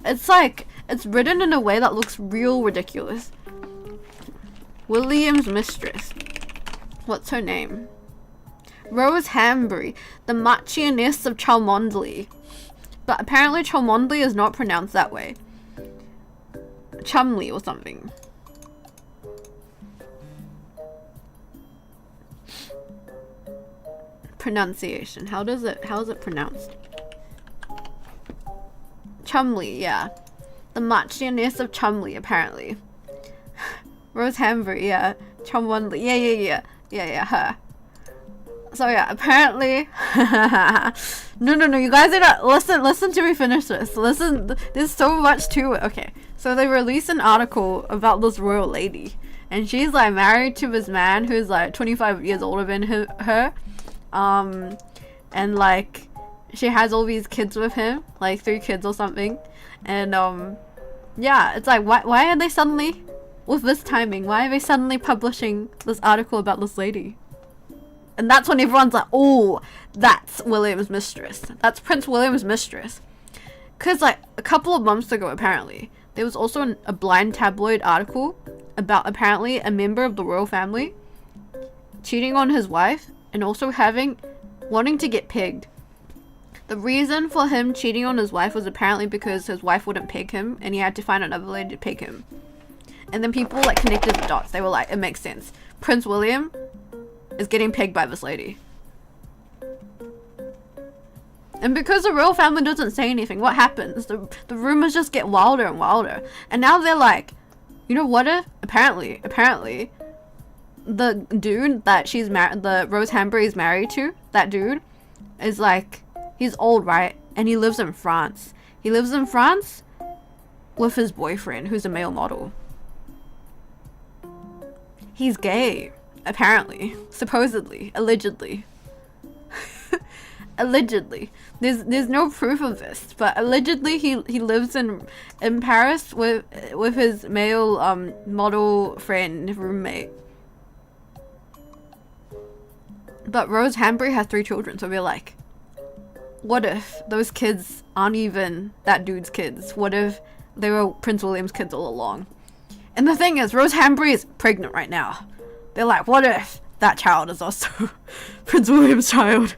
It's like, it's written in a way that looks real ridiculous. William's mistress. What's her name? Rose Hambury, the Marchioness of Cholmondeley. But apparently Cholmondeley is not pronounced that way. Chumley or something. Pronunciation. How is it pronounced? Chumley, yeah. The Marchioness of Chumley, apparently. Rose Hambury, yeah. Cholmondeley, yeah, her. So yeah, apparently, no, you guys are not, listen to me finish this. Listen, there's so much to it. Okay, so they released an article about this royal lady, and she's like married to this man who's like 25 years older than her, and like she has all these kids with him, like 3 kids or something, and yeah, it's like, why are they suddenly, with this timing, why are they suddenly publishing this article about this lady? And that's when everyone's like, oh, that's William's mistress. That's Prince William's mistress. Because, like, a couple of months ago, apparently, there was also a blind tabloid article about, apparently, a member of the royal family cheating on his wife and also wanting to get pegged. The reason for him cheating on his wife was apparently because his wife wouldn't peg him and he had to find another lady to peg him. And then people, like, connected the dots. They were like, it makes sense. Prince William is getting pegged by this lady. And because the royal family doesn't say anything, what happens? The rumors just get wilder and wilder. And now they're like, you know what if, apparently, the dude that the Rose Hambury is married to, that dude, is like, he's old, right? And he lives in France. He lives in France with his boyfriend, who's a male model. He's gay. Apparently, supposedly, allegedly. Allegedly. There's no proof of this, but allegedly he lives in Paris with his male model friend, roommate. But Rose Hambury has 3 children, so we're like, what if those kids aren't even that dude's kids? What if they were Prince William's kids all along? And the thing is, Rose Hambury is pregnant right now. They're like, what if that child is also Prince William's child?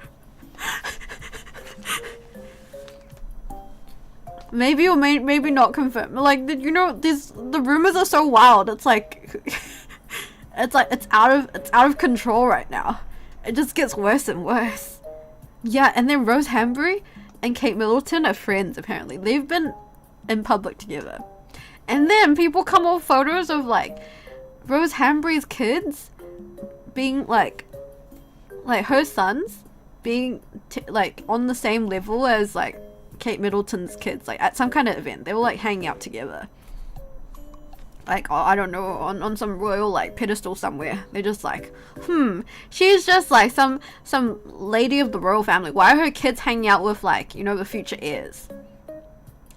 Maybe or maybe not confirmed. Like, you know, the rumors are so wild. It's like, it's out of control right now. It just gets worse and worse. Yeah, and then Rose Hambury and Kate Middleton are friends. Apparently, they've been in public together. And then people come off photos of like Rose Hambury's kids being like her sons being like on the same level as like Kate Middleton's kids, like at some kind of event. They were like hanging out together, like, oh, I don't know, on some royal like pedestal somewhere. They're just like, she's just like some lady of the royal family. Why are her kids hanging out with, like, you know, the future heirs?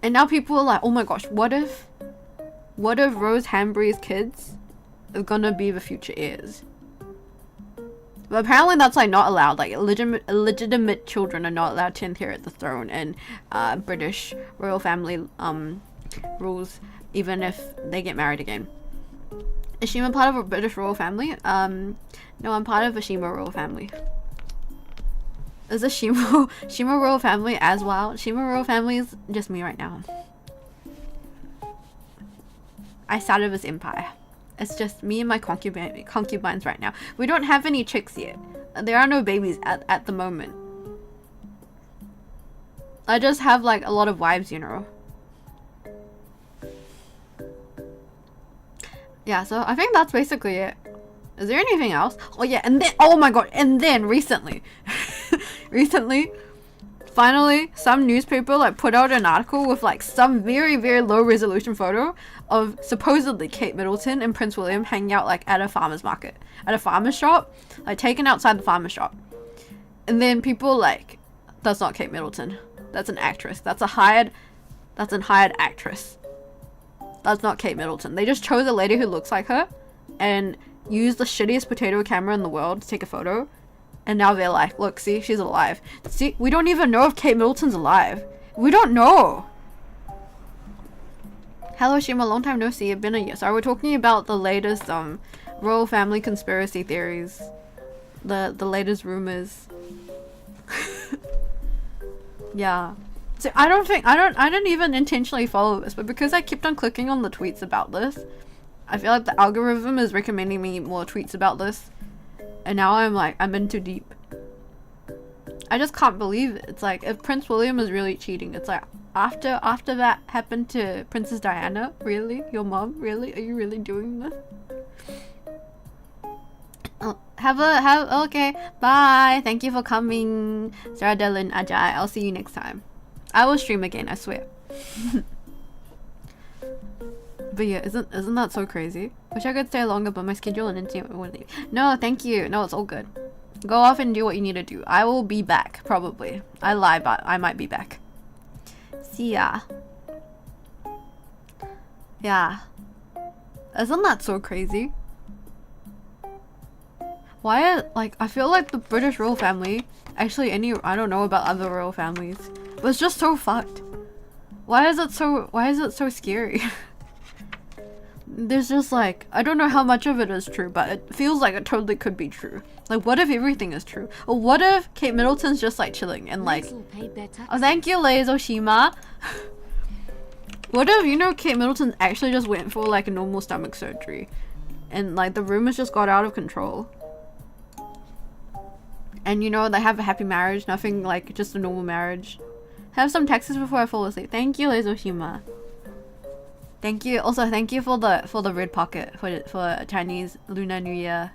And now people are like, oh my gosh, what if Rose Hambury's kids are gonna be the future heirs? But apparently that's like not allowed. Like illegitimate children are not allowed to inherit the throne in British royal family rules, even if they get married again. Is Shima part of a British royal family? No, I'm part of a Shima royal family. Is a Shima royal family as well? Shima royal family is just me right now. I started this empire. It's just me and my concubines right now. We don't have any chicks yet. There are no babies at the moment. I just have like a lot of wives, you know. Yeah, so I think that's basically it. Is there anything else? Oh yeah, and then, oh my god, and then recently, finally, some newspaper like put out an article with like some very, very low resolution photo of supposedly Kate Middleton and Prince William hanging out like at a farmer's market, at a farmer's shop, like taken outside the farmer's shop. And then people like, that's not Kate Middleton. That's an actress. That's a hired actress. That's not Kate Middleton. They just chose a lady who looks like her and used the shittiest potato camera in the world to take a photo. And now they're like, look, see, she's alive. See, we don't even know if Kate Middleton's alive. We don't know. Hello, Shima, long time no see. It's been a year. So we're talking about the latest royal family conspiracy theories. The latest rumors. Yeah. So I don't even intentionally follow this, but because I kept on clicking on the tweets about this, I feel like the algorithm is recommending me more tweets about this. And now I'm in too deep. I just can't believe it. It's like, if Prince William is really cheating, it's like, after that happened to Princess Diana, really? Your mom? Really? Are you really doing this? Oh, okay, bye. Thank you for coming. Sarah Delin Ajay. I'll see you next time. I will stream again, I swear. But yeah, isn't that so crazy? Wish I could stay longer, but my schedule and internet won't leave. No, thank you. No, it's all good. Go off and do what you need to do. I will be back, probably. I lie, but I might be back. See ya. Yeah. Isn't that so crazy? Why, like, I feel like the British royal family, actually I don't know about other royal families, but it's just so fucked. Why is it so scary? There's just like, I don't know how much of it is true, but it feels like it totally could be true. Like, what if everything is true? Or what if Kate Middleton's just like chilling and like, oh, thank you, Leizo Shima. What if, you know, Kate Middleton actually just went for like a normal stomach surgery and like the rumors just got out of control? And you know, they have a happy marriage, nothing like just a normal marriage. Have some texts before I fall asleep. Thank you, Leizo Shima. Thank you. Also, thank you for the red pocket for Chinese Lunar New Year.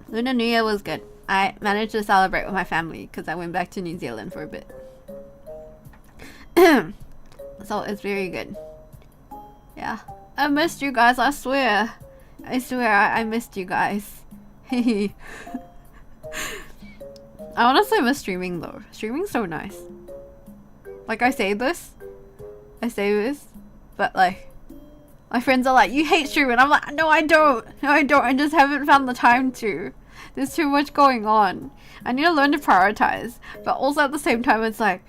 Lunar New Year was good. I managed to celebrate with my family because I went back to New Zealand for a bit. So it's very good. Yeah. I missed you guys, I swear. I missed you guys. I honestly miss streaming though. Streaming's so nice. Like, I say this, but like, my friends are like, you hate streaming. I'm like, no I don't. I just haven't found the time to. There's too much going on. I need to learn to prioritize. But also at the same time, it's like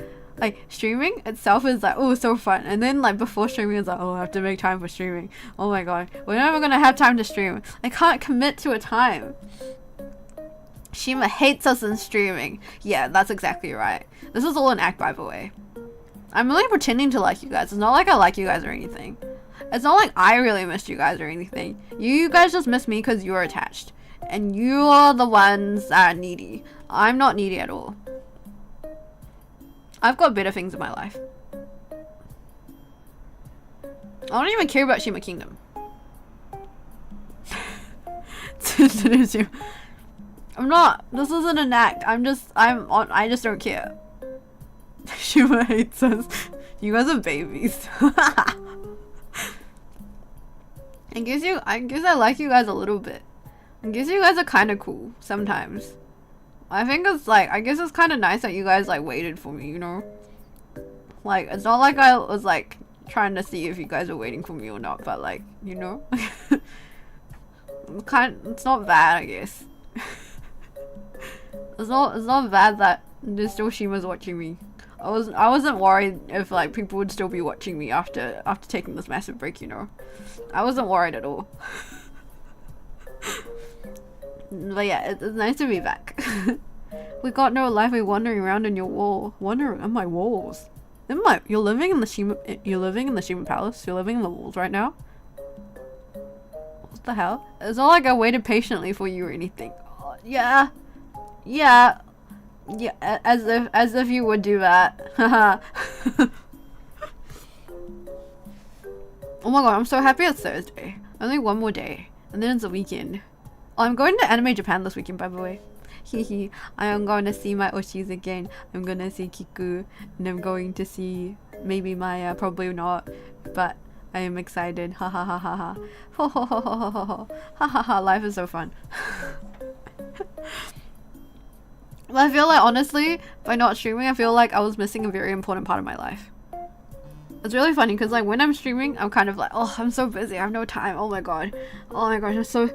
streaming itself is like, oh, so fun. And then like before streaming, it's like, oh, I have to make time for streaming. Oh my god, we're never gonna have time to stream. I can't commit to a time. Shima hates us in streaming. Yeah, that's exactly right. This is all an act, by the way. I'm really pretending to like you guys. It's not like I like you guys or anything. It's not like I really missed you guys or anything. You guys just miss me because you're attached. And you are the ones that are needy. I'm not needy at all. I've got better things in my life. I don't even care about Shima Kingdom. I'm not. This isn't an act. I just don't care. Shima hates us. You guys are babies. I guess I like you guys a little bit. I guess you guys are kind of cool sometimes. I think it's like, I guess it's kind of nice that you guys like waited for me, you know? Like, it's not like I was like trying to see if you guys are waiting for me or not, but like, you know? It's not bad, I guess. it's not bad that there's still Shima's watching me. I wasn't worried if like people would still be watching me after taking this massive break, you know. I wasn't worried at all. But yeah, it's nice to be back. We got no life. We're wandering around in your wall. Wandering on my walls. You're living in the Shima Palace. You're living in the walls right now. What the hell? It's not like I waited patiently for you or anything. Oh, yeah. As if you would do that. Oh my god, I'm so happy it's Thursday. Only one more day, and then it's a weekend. Oh, I'm going to Anime Japan this weekend, by the way. Hehe. I am going to see my Oshis again. I'm going to see Kiku, and I'm going to see maybe Maya. Probably not, but I am excited. Ha ha ha ha ha. Ho ho ho ho ho ho. Ha ha ha. Life is so fun. But I feel like, honestly, by not streaming, I feel like I was missing a very important part of my life. It's really funny because like when I'm streaming, I'm kind of like, oh, I'm so busy, I have no time. Oh my gosh, I'm so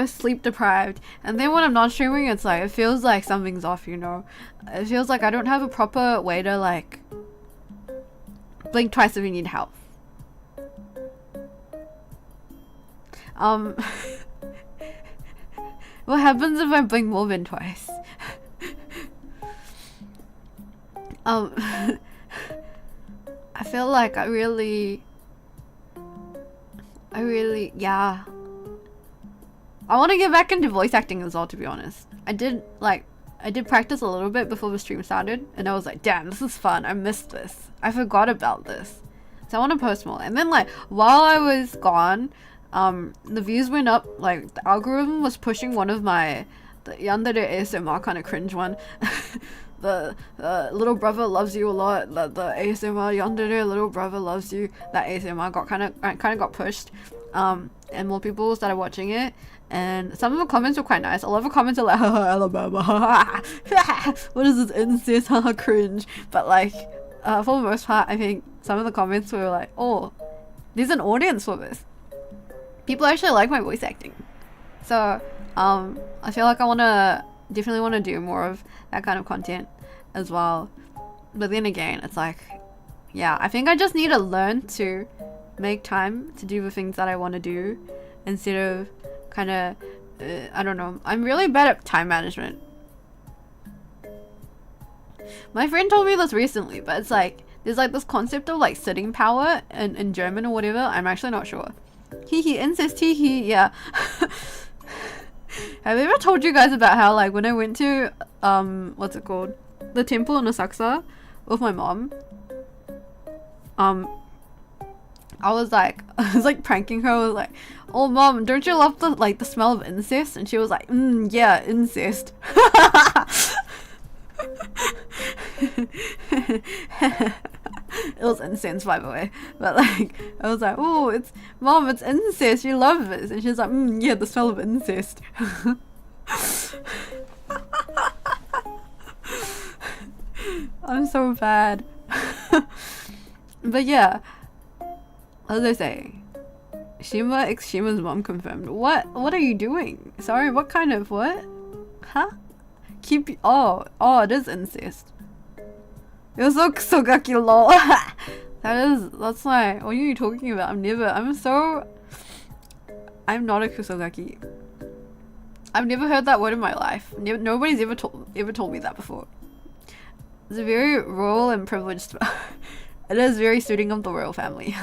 sleep deprived. And then when I'm not streaming, it's like, it feels like something's off, you know. It feels like I don't have a proper way to like blink twice if you need help. What happens if I blink more than twice? I feel like I really, yeah. I want to get back into voice acting as well, to be honest. I did practice a little bit before the stream started, and I was like, damn, this is fun. I missed this. I forgot about this. So I want to post more. And then like, while I was gone, the views went up. Like, the algorithm was pushing one of the yandere ASMR kind of cringe one. The little brother loves you a lot. The ASMR yandere little brother loves you. That ASMR kind of got pushed, and more people started watching it. And some of the comments were quite nice. A lot of the comments are like, haha, Alabama, what is this incest, haha, cringe. But like, for the most part, I think some of the comments were like, oh, there's an audience for this. People actually like my voice acting. So I feel like I definitely want to do more of that kind of content as well. But then again, it's like, yeah, I think I just need to learn to make time to do the things that I want to do instead of kind of I don't know, I'm really bad at time management. My friend told me this recently, but it's like there's like this concept of like sitting power in German or whatever. I'm actually not sure. Hee incest, hee, yeah. Have I ever told you guys about how like when I went to what's it called, the temple in Asakusa with my mom, I was like pranking her. I was like, oh mom, don't you love the smell of incest? And she was like, yeah, incest. It was incense, by the way, but like I was like, oh, it's incest, you love this. And she's like, yeah, the smell of incest. I'm so bad. But yeah, as I say, Shima's mom confirmed. What are you doing? Sorry, what kind of what? Huh? Oh, it is incest. You're so kusogaki lol. That's like, what are you talking about? I'm not a kusogaki. I've never heard that word in my life. Nobody's ever told me that before. It's a very royal and privileged. It is very suiting of the royal family.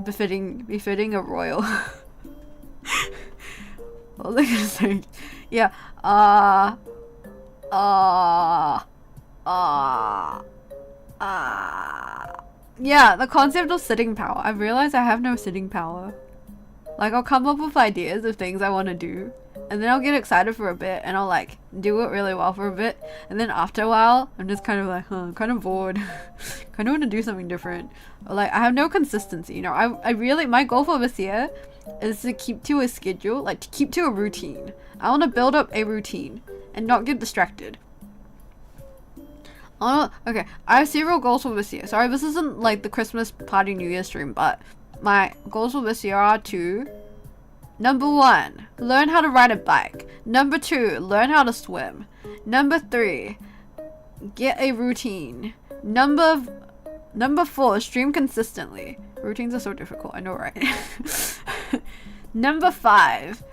Befitting a royal. What was I gonna say? Yeah. Yeah, the concept of sitting power. I've realized I have no sitting power. Like, I'll come up with ideas of things I want to do, and then I'll get excited for a bit, and I'll like do it really well for a bit, and then after a while, I'm just kind of like, I'm kind of bored. Kind of want to do something different. Or, like, I have no consistency, you know. I really, my goal for this year is to keep to a schedule, like to keep to a routine. I want to build up a routine and not get distracted. Okay, I have several goals for this year. Sorry, this isn't like the Christmas party New Year stream, but my goals for this year are to, number 1, learn how to ride a bike. Number 2, learn how to swim. Number 3, get a routine. Number 4, stream consistently. Routines are so difficult, I know, right? Number 5, is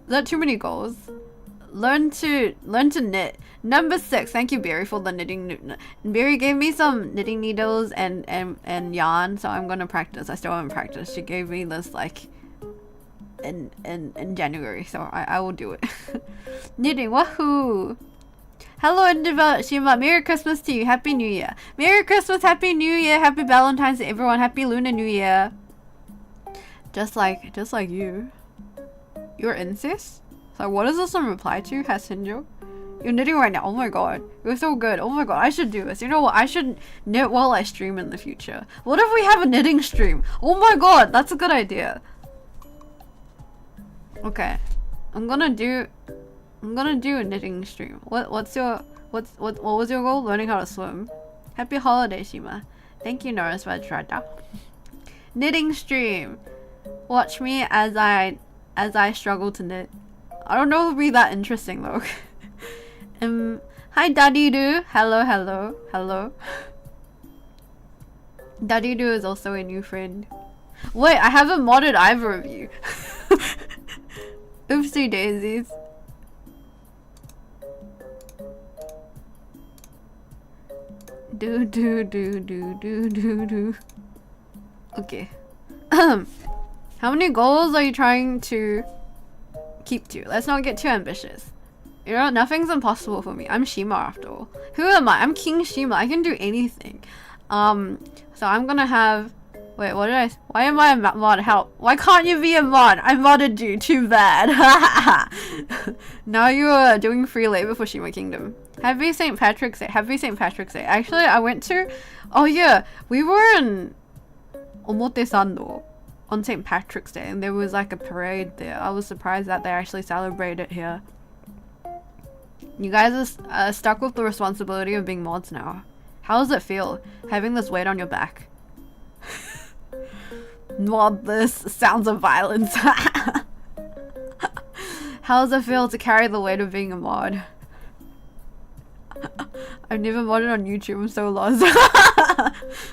that too many goals? Learn to knit. Number 6, thank you Barry for the knitting. Barry gave me some knitting needles and yarn, so I'm gonna practice. I still haven't practiced. She gave me this like in January, so I will do it. Knitting, wahoo! Hello Indiva Shima, Merry Christmas to you, Happy New Year. Merry Christmas, Happy New Year, Happy Valentine's to everyone, Happy Lunar New Year. Just like you. You're incest? So what is this in reply to, Hasinjo? You're knitting right now. Oh my god. You're so good. Oh my god. I should do this. You know what? I should knit while I stream in the future. What if we have a knitting stream? Oh my god. That's a good idea. Okay. I'm gonna do a knitting stream. What was your goal? Learning how to swim. Happy holiday, Shima. Thank you, Norris Vadrada. Knitting stream. Watch me as I struggle to knit. I don't know if it'll be that interesting though. Hi Daddy Doo. Hello. Daddy Doo is also a new friend. Wait, I haven't modded either of you. Oopsie daisies. Do. Okay. How many goals are you trying to keep to? Let's not get too ambitious. You know, nothing's impossible for me. I'm Shima after all. Who am I? I'm King Shima. I can do anything. So I'm gonna have... Wait, what did I... Why am I a mod? Help. Why can't you be a mod? I modded you. Too bad. Now you are doing free labor for Shima Kingdom. Happy St. Patrick's Day. Happy St. Patrick's Day. Actually, I went to... Oh yeah, we were in Omotesando on St. Patrick's Day, and there was like a parade there. I was surprised that they actually celebrated here. You guys are stuck with the responsibility of being mods now. How does it feel, having this weight on your back? Mod this. Sounds of violence. How does it feel to carry the weight of being a mod? I've never modded on YouTube, I'm so lost.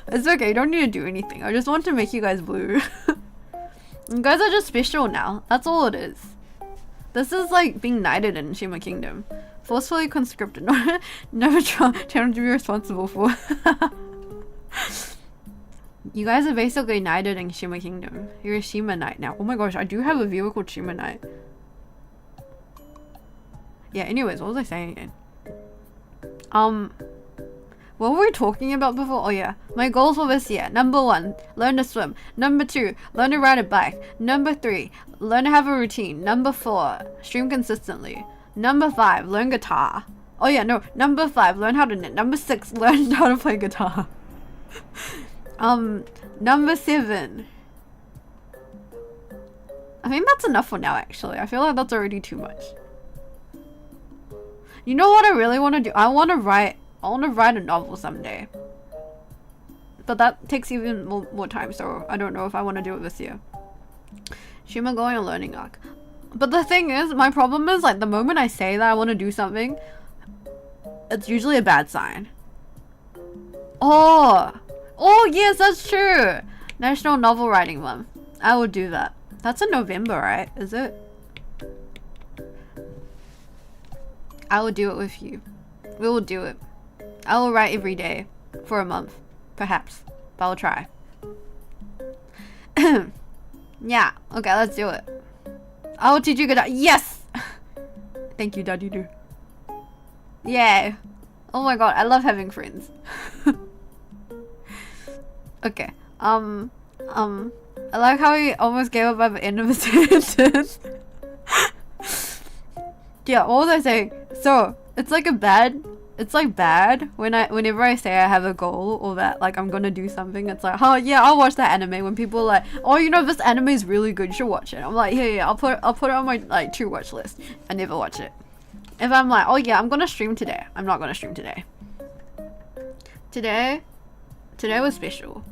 It's okay, you don't need to do anything. I just want to make you guys blue. You guys are just special now. That's all it is. This is like being knighted in Shima Kingdom. Forcefully conscripted. Never trying to be responsible for. You guys are basically knighted in Shima Kingdom. You're a Shima Knight now. Oh my gosh, I do have a viewer called Shima Knight. Yeah, anyways, what was I saying again? What were we talking about before? Oh yeah, my goals for this year. Number 1, learn to swim. Number 2, learn to ride a bike. Number 3, learn to have a routine. Number 4, stream consistently. Number 5, learn guitar. Oh yeah, no. Number 5, learn how to knit. Number 6, learn how to play guitar. Number 7. I think that's enough for now, actually. I feel like that's already too much. You know what I really want to do? I want to write a novel someday. But that takes even more time, so I don't know if I want to do it this year. Shima going a learning arc. But the thing is, my problem is, like, the moment I say that I want to do something, it's usually a bad sign. Oh, yes, that's true. National Novel Writing Month. I will do that. That's in November, right? Is it? I will do it with you. We will do it. I will write every day for a month, perhaps. But I'll try. Yeah. Okay, let's do it. I will teach you guitar. Yes! Thank you, Daddy Doo. Yay. Oh my god, I love having friends. Okay. I like how he almost gave up at the end of the sentence. Yeah, what was I saying? So, it's like bad whenever I say I have a goal or that like I'm gonna do something. It's like, oh yeah, I'll watch that anime. When people are like, oh, you know, this anime is really good, you should watch it. I'm like, yeah, I'll put it on my like to watch list. I never watch it. If I'm like, oh yeah, I'm gonna stream today, I'm not gonna stream today. Today was special.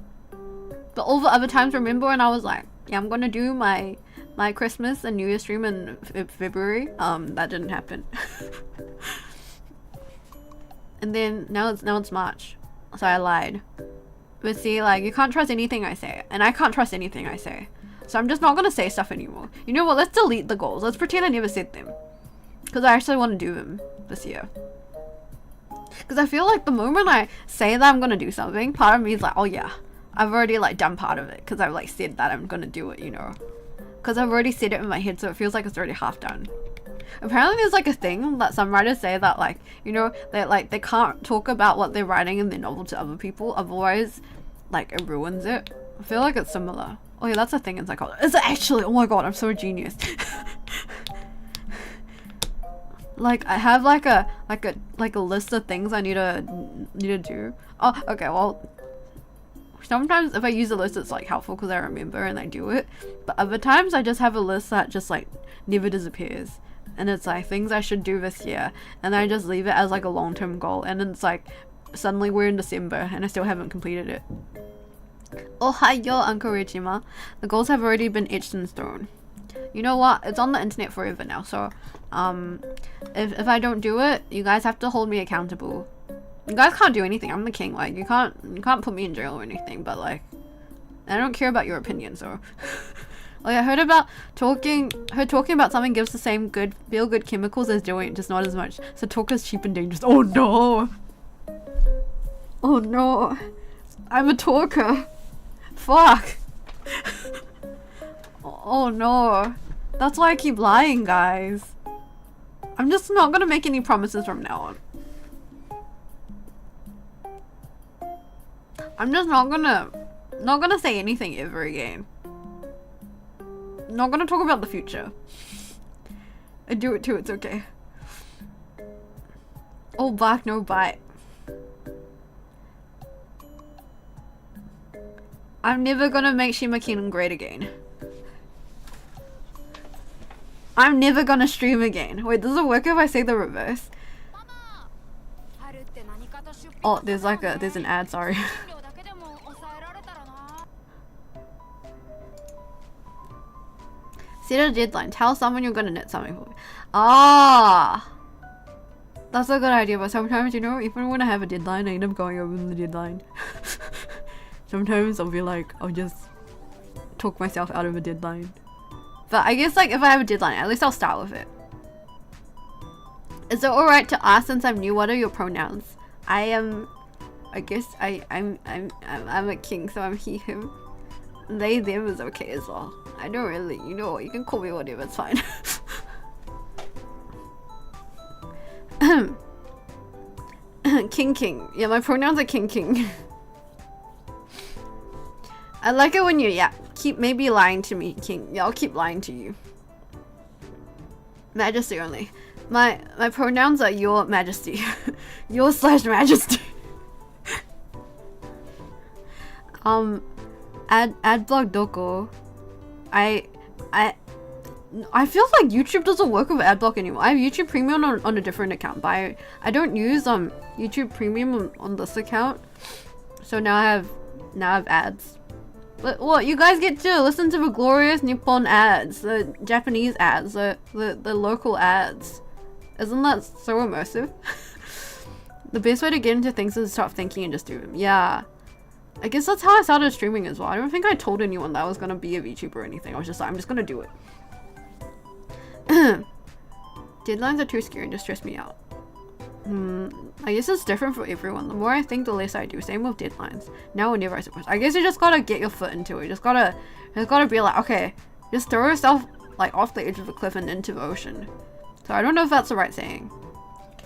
But all the other times, remember when I was like, yeah, I'm gonna do my my Christmas and New Year stream in February. That didn't happen. And then now it's March, so I lied. But see, like, you can't trust anything I say, and I can't trust anything I say. So I'm just not gonna say stuff anymore. You know what? Let's delete the goals. Let's pretend I never said them, because I actually want to do them this year. Because I feel like the moment I say that I'm gonna do something, part of me is like, oh yeah, I've already like done part of it, because I've like said that I'm gonna do it, you know. Because I've already said it in my head, so it feels like it's already half done. Apparently there's like a thing that some writers say that, like, you know, they can't talk about what they're writing in their novel to other people, otherwise like it ruins it. I feel like it's similar. Oh yeah, that's a thing in psychology. Is it actually? Oh my god, I'm so a genius. Like, I have like a list of things I need to do. Oh, okay, well, sometimes if I use a list, it's like helpful because I remember and I do it. But other times I just have a list that just like never disappears. And it's like things I should do this year. And I just leave it as like a long-term goal. And it's like, suddenly we're in December and I still haven't completed it. Oh, hi, yo, Uncle Regima. The goals have already been etched in stone. You know what? It's on the internet forever now. So, if I don't do it, you guys have to hold me accountable. You guys can't do anything. I'm the king. Like, you can't put me in jail or anything. But like, I don't care about your opinion. So, like, I heard talking about something gives the same feel good chemicals as doing it, just not as much. So talk is cheap and dangerous. Oh no. Oh no. I'm a talker. Fuck. Oh no. That's why I keep lying, guys. I'm just not gonna make any promises from now on. I'm just not gonna say anything ever again. Not gonna talk about the future. I do it too, it's okay. All black, no bite. I'm never gonna make Shima Kingdom great again. I'm never gonna stream again. Wait, does it work if I say the reverse? Oh, there's an ad, sorry. Set a deadline. Tell someone you're gonna knit something for me. Ah! That's a good idea, but sometimes, you know, even when I have a deadline, I end up going over the deadline. Sometimes I'll be like, I'll just talk myself out of a deadline. But I guess, like, if I have a deadline, at least I'll start with it. Is it alright to ask, since I'm new, what are your pronouns? I'm a king, so I'm he, him. They, them is okay as well. I don't really, you know, you can call me whatever, it's fine. King. Yeah, my pronouns are king. I like it when you, keep maybe lying to me, king. Yeah, I'll keep lying to you. Majesty only. My pronouns are your majesty. Your / majesty. Adblock doko. I feel like YouTube doesn't work with adblock anymore. I have YouTube Premium on a different account, but I don't use YouTube Premium on this account. So now I have ads. But what, you guys get to listen to the glorious Nippon ads, the Japanese ads, the local ads. Isn't that so immersive? The best way to get into things is to stop thinking and just do them. Yeah. I guess that's how I started streaming as well. I don't think I told anyone that I was gonna be a VTuber or anything. I was just like, I'm just gonna do it. Deadlines are too scary and just stress me out. I guess it's different for everyone. The more I think, the less I do. Same with deadlines. Now or never, I suppose. I guess you just gotta get your foot into it. You just gotta be like, okay, just throw yourself like off the edge of a cliff and into the ocean. So I don't know if that's the right saying.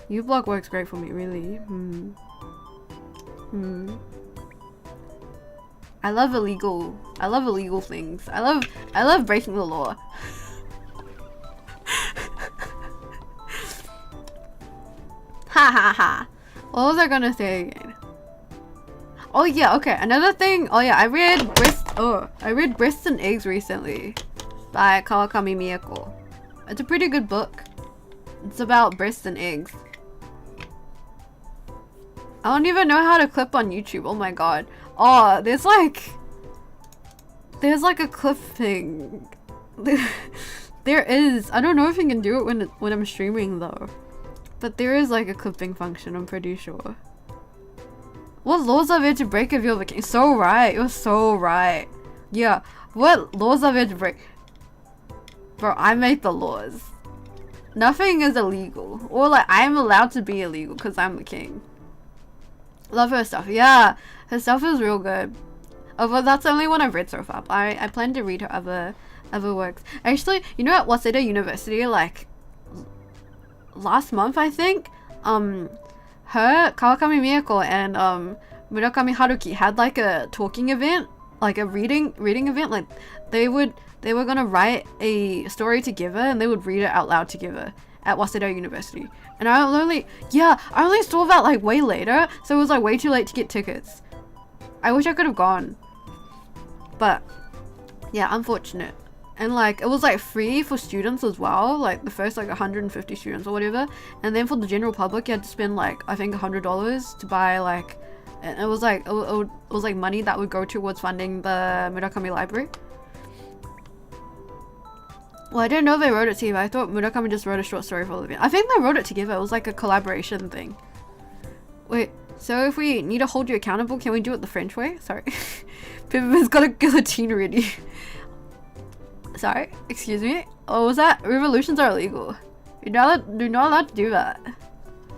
uBlock works great for me, really. I love illegal things. I love breaking the law. Ha ha ha. What was I gonna say again? Oh yeah, okay. Another thing. Oh yeah, I read Breasts and Eggs recently by Kawakami Miyako. It's a pretty good book. It's about breasts and eggs. I don't even know how to clip on YouTube. Oh my god. Oh, there's like a clip thing. There is. I don't know if you can do it when I'm streaming though. But there is like a clipping function, I'm pretty sure. What laws are there to break if you're the king? So right. You're so right. Yeah. What laws are there to break? Bro, I make the laws. Nothing is illegal. Or like, I'm allowed to be illegal because I'm the king. Love her stuff. Yeah. Her stuff is real good. Although that's the only one I've read so far. I plan to read her other works. Actually, you know at Waseda University, like last month I think, her, Kawakami Miyako and Murakami Haruki had like a talking event, like a reading event. Like they were gonna write a story together and they would read it out loud together at Waseda University. And I only saw that like way later, so it was like way too late to get tickets. I wish I could have gone. But yeah, unfortunate. And like it was like free for students as well, like the first like 150 students or whatever, and then for the general public you had to spend like I think $100 to buy like, and it was like it was like money that would go towards funding the Murakami library. Well, I didn't know they wrote it together. I thought Murakami just wrote a short story for the event. I think they wrote it together. It was like a collaboration thing. Wait, so if we need to hold you accountable, can we do it the French way? Sorry. Pippa's got a guillotine ready. Sorry, excuse me. Oh, was that? Revolutions are illegal. You're not allowed to do that.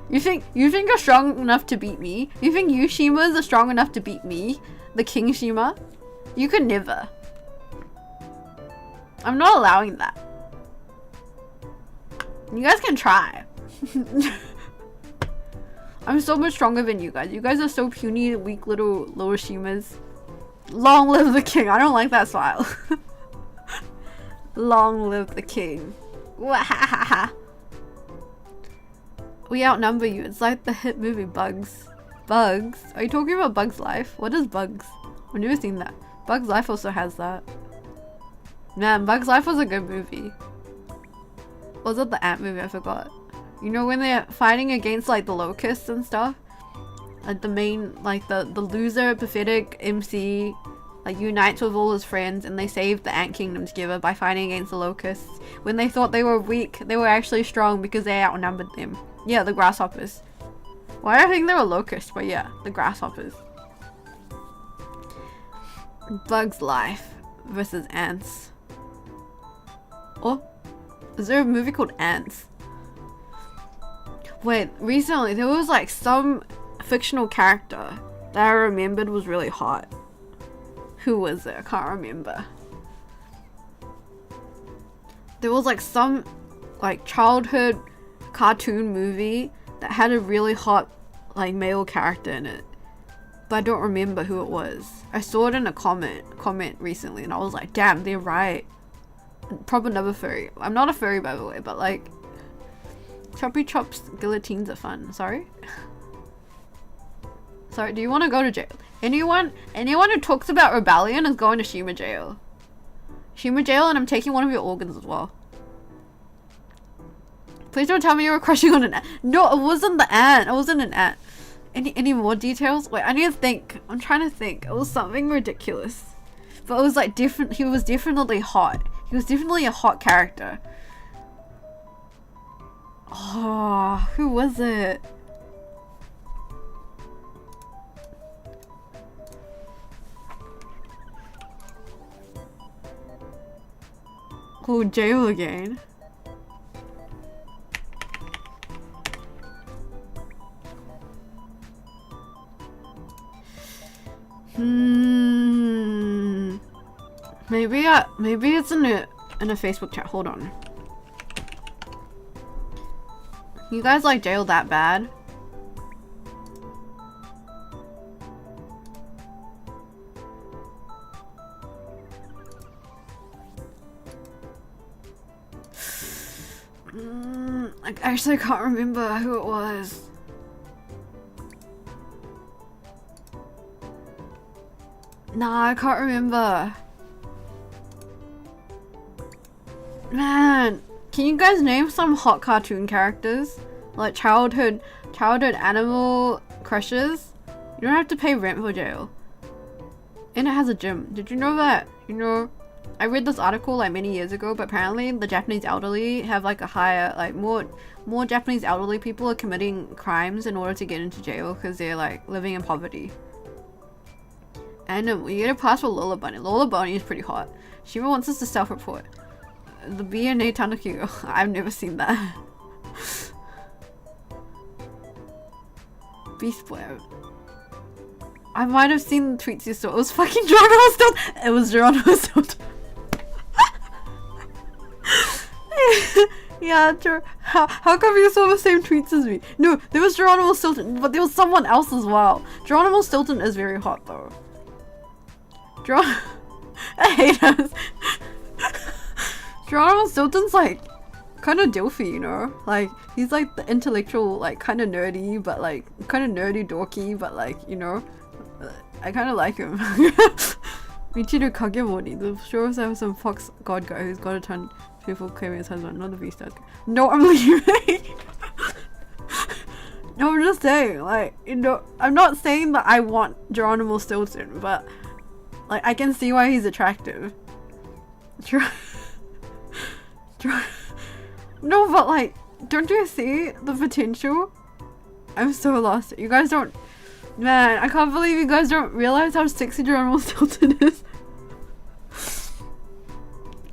You think you're strong enough to beat me? You think you Shimas are strong enough to beat me? The King Shima? You could never. I'm not allowing that. You guys can try. I'm so much stronger than you guys. You guys are so puny, weak little Shimas. Long live the king. I don't like that smile. Long live the king. Wahahaha. We outnumber you. It's like the hit movie Bugs. Bugs? Are you talking about Bugs Life? What is Bugs? I've never seen that. Bugs Life also has that. Man, Bugs Life was a good movie. Was it the ant movie? I forgot. You know when they're fighting against like the locusts and stuff? Like the main, like the loser, pathetic MC like unites with all his friends and they save the ant kingdom together by fighting against the locusts. When they thought they were weak, they were actually strong because they outnumbered them. Yeah, the grasshoppers. Why do I think they were locusts? But yeah, the grasshoppers. Bugs Life versus ants. Oh, is there a movie called Ants? Wait, recently there was like some fictional character that I remembered was really hot. Who was it? I can't remember. There was like some like childhood cartoon movie that had a really hot like male character in it, but I don't remember who it was. I saw it in a comment recently and I was like, damn, they're right. Proper never furry. I'm not a furry by the way, but like choppy chops guillotines are fun. Sorry? Sorry, do you want to go to jail? Anyone who talks about rebellion is going to Shima jail. Shima jail, and I'm taking one of your organs as well. Please don't tell me you were crushing on an ant. No, it wasn't the ant. It wasn't an ant. Any more details? Wait, I need to think. I'm trying to think. It was something ridiculous. But it was like different. He was definitely hot. He was definitely a hot character. Oh, who was it? Oh, jail again. Maybe it's in a Facebook chat. Hold on. You guys like jail that bad? I actually can't remember who it was. Nah, I can't remember. Man, can you guys name some hot cartoon characters? Like childhood animal crushes? You don't have to pay rent for jail. And it has a gym. Did you know that? You know, I read this article like many years ago, but apparently the Japanese elderly have like a higher, like more Japanese elderly people are committing crimes in order to get into jail because they're like living in poverty. And you get a pass for Lola Bunny. Lola Bunny is pretty hot. She even wants us to self-report. The B&A Tanuki. I've never seen that. Beast Boy. I might have seen the tweets you saw. It was fucking Geronimo Stilton. It was Geronimo Stilton. Yeah, how come you saw the same tweets as me? No, there was Geronimo Stilton, but there was someone else as well. Geronimo Stilton is very hot though. I hate us. Geronimo Stilton's like kind of dilfy, you know? Like he's like the intellectual, like kind of nerdy, but like kind of nerdy dorky, but like, you know, I kind of like him. Michiru Kagemori, the show has some fox god guy who's got a ton of people claiming his husband, not the beast dad. No, I'm leaving. No, I'm just saying, like, you know, I'm not saying that I want Geronimo Stilton, but like I can see why he's attractive. No, but like, don't you see the potential? I'm so lost. You guys don't. Man, I can't believe you guys don't realize how sexy Geronimo Stilton is.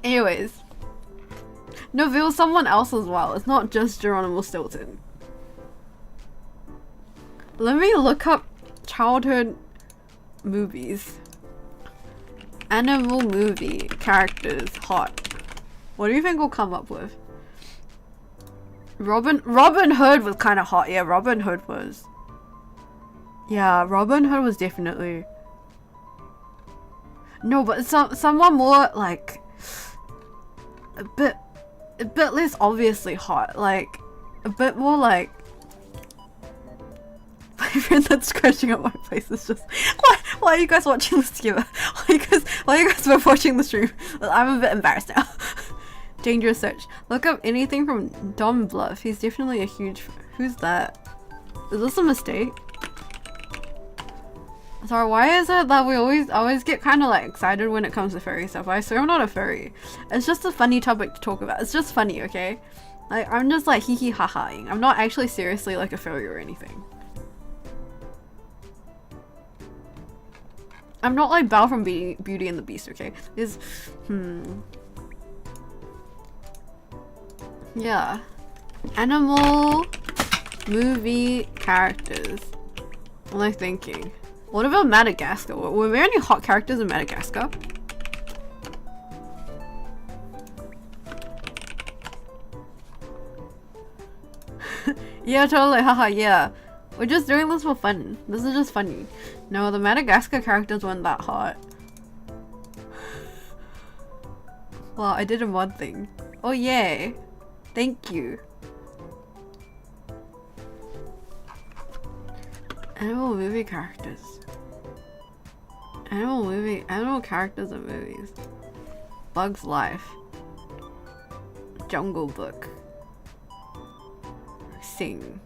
Anyways. No, there was someone else as well. It's not just Geronimo Stilton. Let me look up childhood movies. Animal movie characters hot. What do you think we'll come up with? Robin Hood was kind of hot. Yeah, Robin Hood was. Yeah, Robin Hood was definitely. No, but someone more like a bit less obviously hot. Like a bit more like. My friend that's scratching up my face is just. Why are you guys watching this together? Why are you guys both watching the stream? I'm a bit embarrassed now. Dangerous search. Look up anything from Dom Bluff. He's definitely a huge. Who's that? Is this a mistake? Sorry, why is it that we always get kind of like excited when it comes to furry stuff? I swear I'm not a furry. It's just a funny topic to talk about. It's just funny, okay? Like I'm just like hee hee ha haing. I'm not actually seriously like a furry or anything. I'm not like Belle from Beauty and the Beast, okay? Yeah. Animal movie characters. What am I thinking? What about Madagascar? Were there any hot characters in Madagascar? Yeah, totally, haha, yeah. We're just doing this for fun. This is just funny. No, the Madagascar characters weren't that hot. Wow, I did a mod thing. Oh yay. Thank you. Animal movie characters. Animal characters in movies. Bug's Life. Jungle Book. Sing.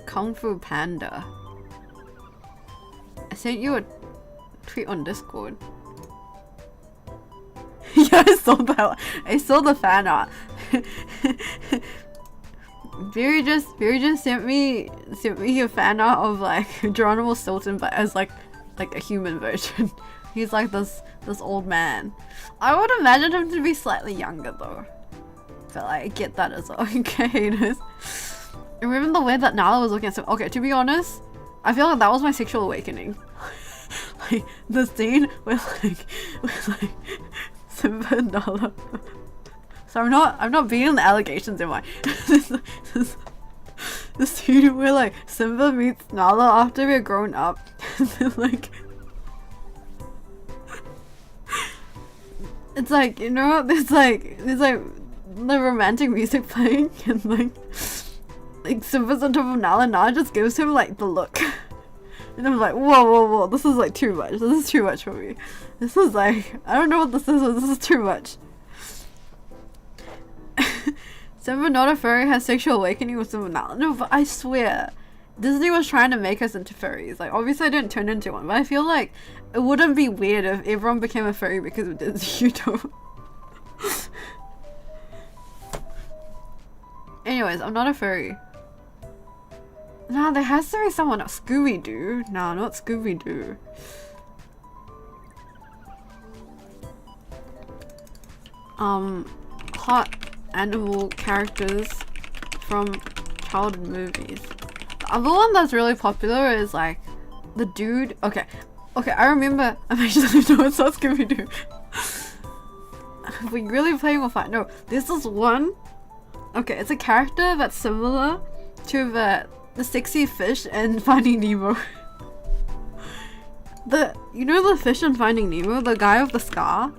Kung Fu Panda. I sent you a tweet on Discord. Yeah, I saw that. I saw the fan art. Barry just sent me a fan art of like Geronimo Stilton, but as like a human version. He's like this old man. I would imagine him to be slightly younger though. But like, I get that as well. Okay, I remember the way that Nala was looking at Simba. Okay, to be honest, I feel like that was my sexual awakening. Like the scene with like Simba and Nala. So I'm not beating the allegations in my the scene where like Simba meets Nala after we're grown up. And then like it's like, you know, there's like the romantic music playing and like Simba's on top of Nala and Nala just gives him like the look. And I'm like, whoa, this is like too much. This is too much for me. This is like, I don't know what this is, but this is too much. Simba not a furry has sexual awakening with Simba Nala. No, but I swear, Disney was trying to make us into furries. Like, obviously I didn't turn into one, but I feel like it wouldn't be weird if everyone became a furry because of Disney, you know? Anyways, I'm not a furry. Nah, there has to be someone else. Scooby-Doo? Nah, not Scooby-Doo. Hot animal characters from childhood movies. The other one that's really popular is like the dude. Okay, I remember. I'm actually no, it's not Scooby-Doo. We really playing with fire. No, this is one. Okay, it's a character that's similar to the sexy fish in Finding Nemo. You know the fish in Finding Nemo, the guy with the scar.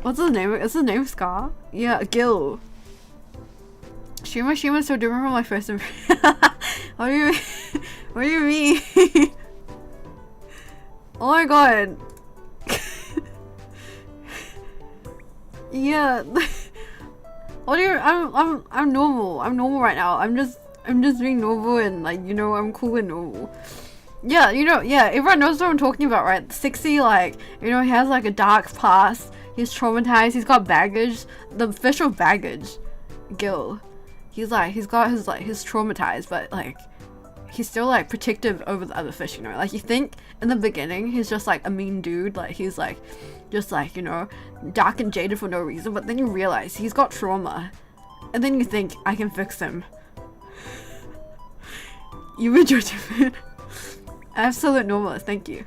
What's his name? Is his name Scar? Yeah, Gil. Shima so different from my first impression. What do you mean? What do you mean? Oh my god. Yeah. What do you? I'm normal. I'm normal right now. I'm just being normal and like, you know, I'm cool and normal. Yeah, you know, yeah, everyone knows what I'm talking about, right? Sexy, like, you know, he has like a dark past. He's traumatized. He's got baggage. The fish with baggage, Gil. He's traumatized, but like, he's still like protective over the other fish, you know? Like, you think in the beginning he's just like a mean dude, like he's like, just like, you know, dark and jaded for no reason, but then you realize he's got trauma. And then you think, I can fix him. You enjoyed it. Absolute normalist, thank you.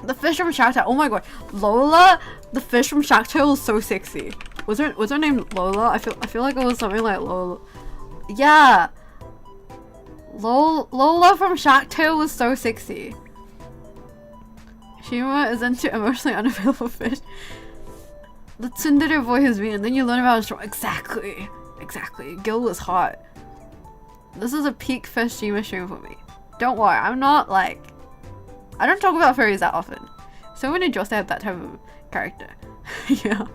The fish from Shark Tale, oh my god. Lola, the fish from Shark Tale was so sexy. Was her name Lola? I feel like it was something like Lola. Yeah. Lola from Shark Tale was so sexy. Shima is into emotionally unavailable fish. The tsundere boy has been, and then you learn about his trauma. Exactly. Gil was hot. This is a peak fish Shima stream for me. Don't worry, I'm not like... I don't talk about furries that often. So many Jose have that type of character. Yeah.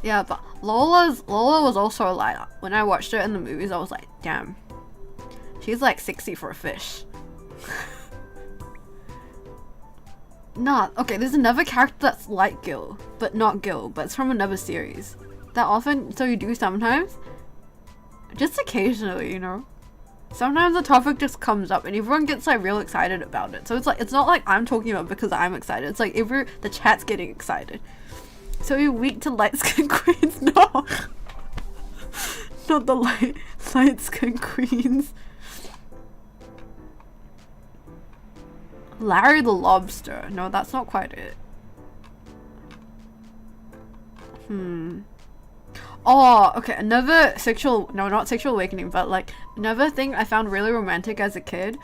Yeah, but Lola was also like, when I watched her in the movies, I was like, damn. She's like sexy for a fish. Nah, okay, there's another character that's like Gil, but not Gil, but it's from another series. That often, so you do sometimes. Just occasionally, you know. Sometimes the topic just comes up and everyone gets like real excited about it. So it's like, it's not like I'm talking about it because I'm excited. It's like the chat's getting excited. So you're weak to light skin queens? No. Not the light skin queens. Larry the Lobster. No, that's not quite it. Oh, okay, another not sexual awakening, but like another thing I found really romantic as a kid,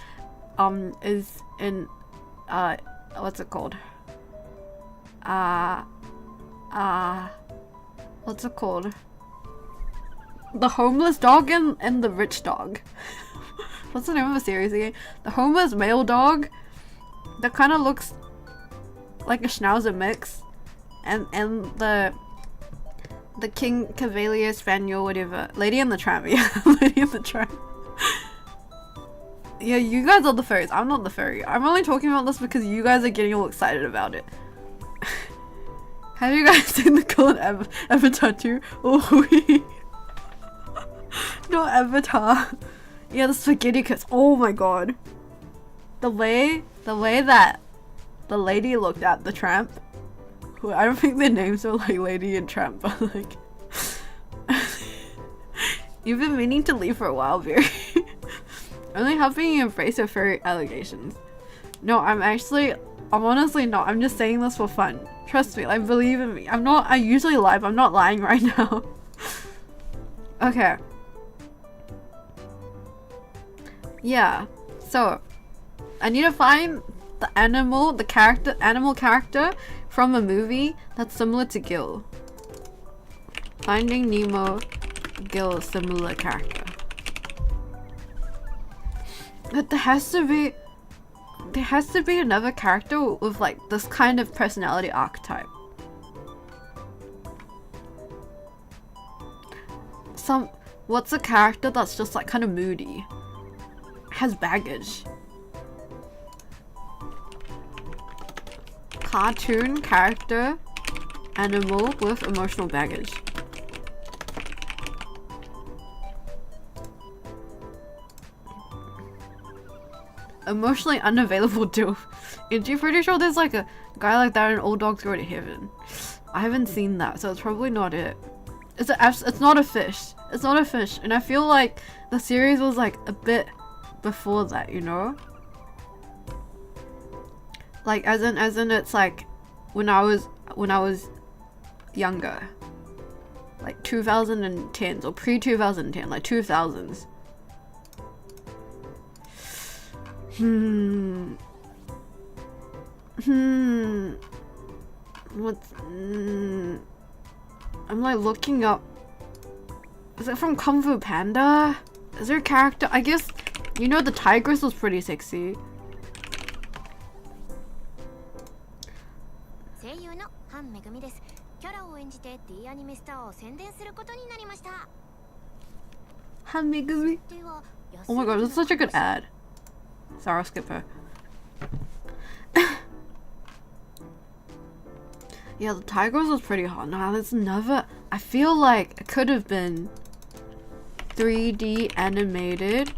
is in, what's it called? What's it called? The homeless dog and the rich dog. What's the name of the series again? The homeless male dog that kind of looks like a Schnauzer mix, and the King Cavalier Spaniel, whatever. Lady and the Tramp, yeah. Lady and the Tramp. Yeah, you guys are the furries. I'm not the furry. I'm only talking about this because you guys are getting all excited about it. Have you guys seen the Girl in Avatar 2? Oh, not Avatar. Yeah, the spaghetti kiss. Oh my god. The way that the lady looked at the tramp. I don't think their names are like Lady and Tramp, but like... You've been meaning to leave for a while, Very. Only helping you embrace your furry allegations. No, I'm honestly not. I'm just saying this for fun. Trust me, like, believe in me. I usually lie, but I'm not lying right now. Okay. Yeah, so I need to find the animal character from a movie that's similar to Gil. Finding Nemo, Gil, similar character. But there has to be another character with like this kind of personality archetype. What's a character that's just like kind of moody? Has baggage. Cartoon character, animal with emotional baggage. Emotionally unavailable too. Is you pretty sure there's like a guy like that in Old Dogs Go to Heaven? I haven't seen that, so it's probably not it. It's not a fish. It's not a fish, and I feel like the series was like a bit before that, you know? Like as in it's like when I was younger. Like 2010s or pre-2010, like 2000s. What's I'm like looking up. Is it from Kung Fu Panda? Is there a character? I guess, you know, the tigress was pretty sexy. Han Megumi. Oh my god, this is such a good ad. Sorry, I'll skip her. Yeah, the tigress was pretty hot. Nah, that's never. I feel like it could have been 3D animated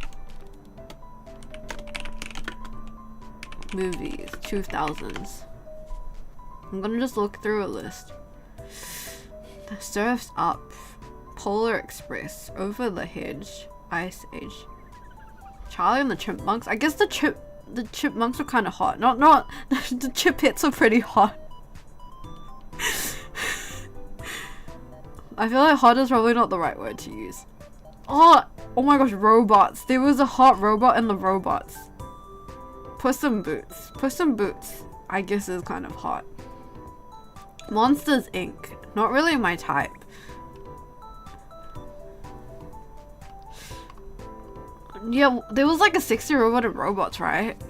movies, 2000s. I'm gonna just look through a list. The Surf's Up, Polar Express, Over the Hedge, Ice Age, Charlie and the Chipmunks. I guess the chipmunks were kind of hot. Not the chip-hits were pretty hot. I feel like hot is probably not the right word to use. Oh my gosh, robots. There was a hot robot in the Robots. Puss in Boots. Puss in Boots, I guess, is kind of hot. Monsters Inc. Not really my type. Yeah, there was like a 60 robot in Robots, right?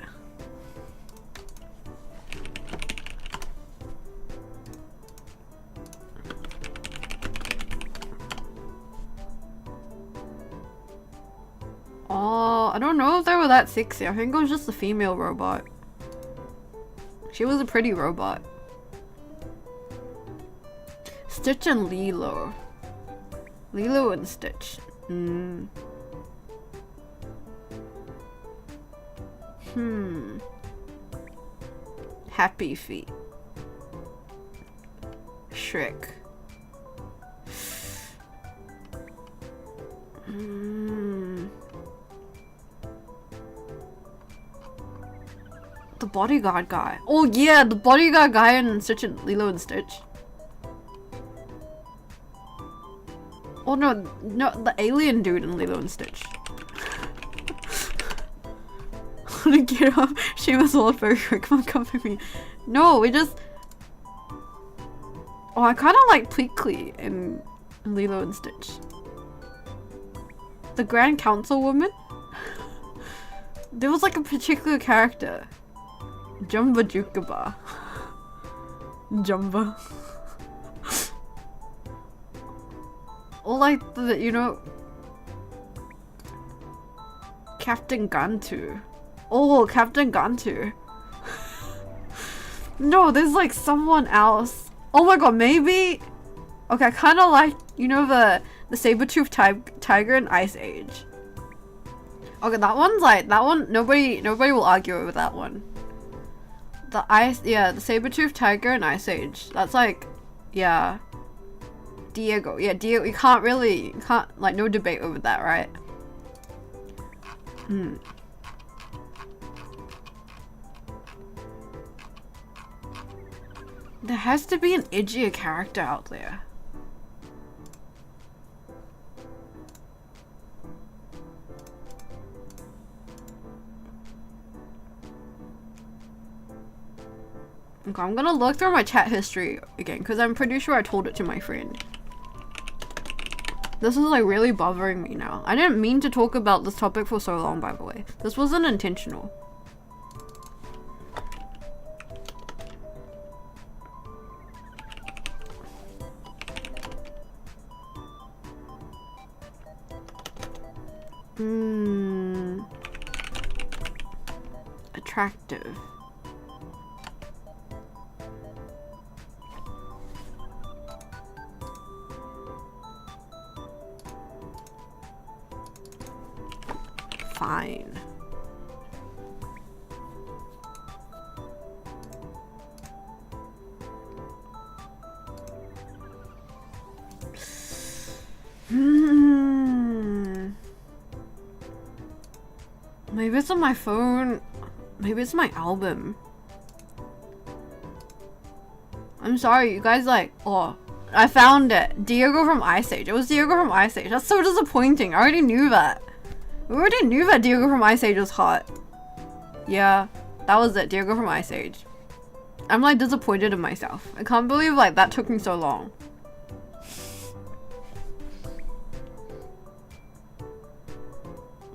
Oh, I don't know if they were that sexy. I think it was just a female robot. She was a pretty robot. Stitch and Lilo. Lilo and Stitch. Happy Feet. Shrek. The bodyguard guy. Oh yeah, the bodyguard guy in Stitch and Lilo and Stitch. Oh no, the alien dude in Lilo and Stitch. I wanna get up. Seamus Waldberg, come on, come with me. No, we just. Oh, I kind of like Pleakley in Lilo and Stitch. The Grand Councilwoman. There was like a particular character. Jumba Jukaba. Jumba. Or like the, you know, Captain Gantu. Oh, Captain Gantu. No, there's like someone else. Oh my god, maybe. Okay, I kind of like, you know, the saber-toothed tiger in Ice Age. Okay, that one's like, that one, nobody will argue over that one. The saber-toothed tiger in Ice Age. That's like, yeah. Diego, yeah, Diego, you can't, like, no debate over that, right? There has to be an edgier character out there. Okay, I'm gonna look through my chat history again, because I'm pretty sure I told it to my friend. This is like really bothering me now. I didn't mean to talk about this topic for so long, by the way. This wasn't intentional. Attractive. Fine. Maybe it's on my phone. Maybe it's my album. I'm sorry, you guys like, oh, I found it. Diego from Ice Age. It was Diego from Ice Age. That's so disappointing. I already knew that. We already knew that Diego from Ice Age was hot. Yeah, that was it. Diego from Ice Age. I'm like disappointed in myself. I can't believe like that took me so long.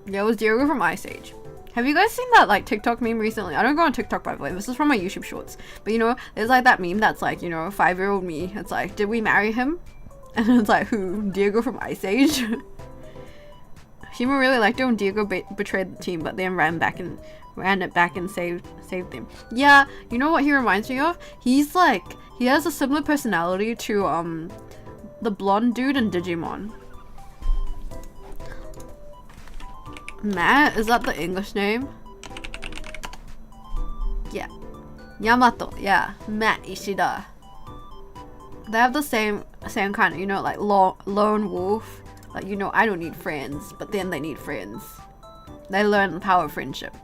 Yeah, it was Diego from Ice Age. Have you guys seen that like TikTok meme recently? I don't go on TikTok, by the way. This is from my YouTube shorts. But you know, there's like that meme that's like, you know, 5-year-old me. It's like, did we marry him? And it's like, who? Diego from Ice Age? Shima really liked it when Diego betrayed the team, but then ran it back and saved them. Yeah, you know what he reminds me of? He's like, he has a similar personality to the blonde dude in Digimon. Matt, is that the English name? Yeah. Yamato, yeah. Matt Ishida. They have the same kind of, you know, like lone wolf. Like, you know, I don't need friends, but then they need friends. They learn the power of friendship.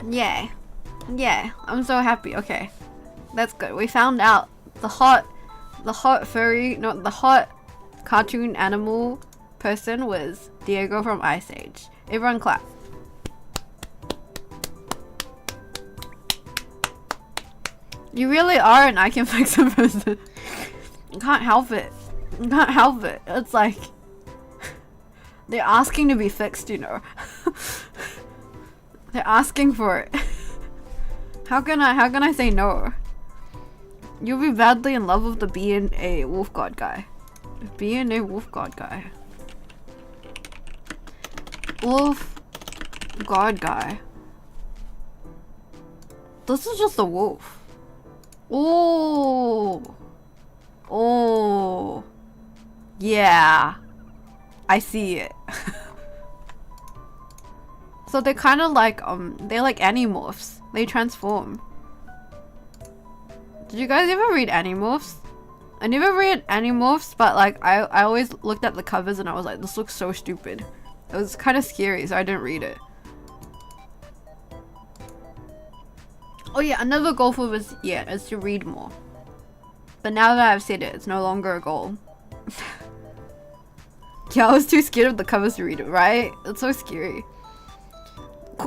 Yay. Yeah, I'm so happy. Okay. That's good. We found out the hot furry, no, the hot cartoon animal person was Diego from Ice Age. Everyone clap. You really are an I can fix a person. You can't help it. You can't help it. It's like they're asking to be fixed, you know. They're asking for it. How can I say no? You'll be badly in love with the B&A wolf god guy. B&A wolf god guy. Wolf god guy. This is just a wolf. Oh. Oh. Yeah. I see it. So they're kind of like they're like animorphs. They transform. Did you guys ever read Animorphs? I never read Animorphs, but like I always looked at the covers and I was like, this looks so stupid. It was kind of scary, so I didn't read it. Oh yeah, another goal for this year is to read more. But now that I've said it, it's no longer a goal. Yeah, I was too scared of the covers to read it, right? It's so scary.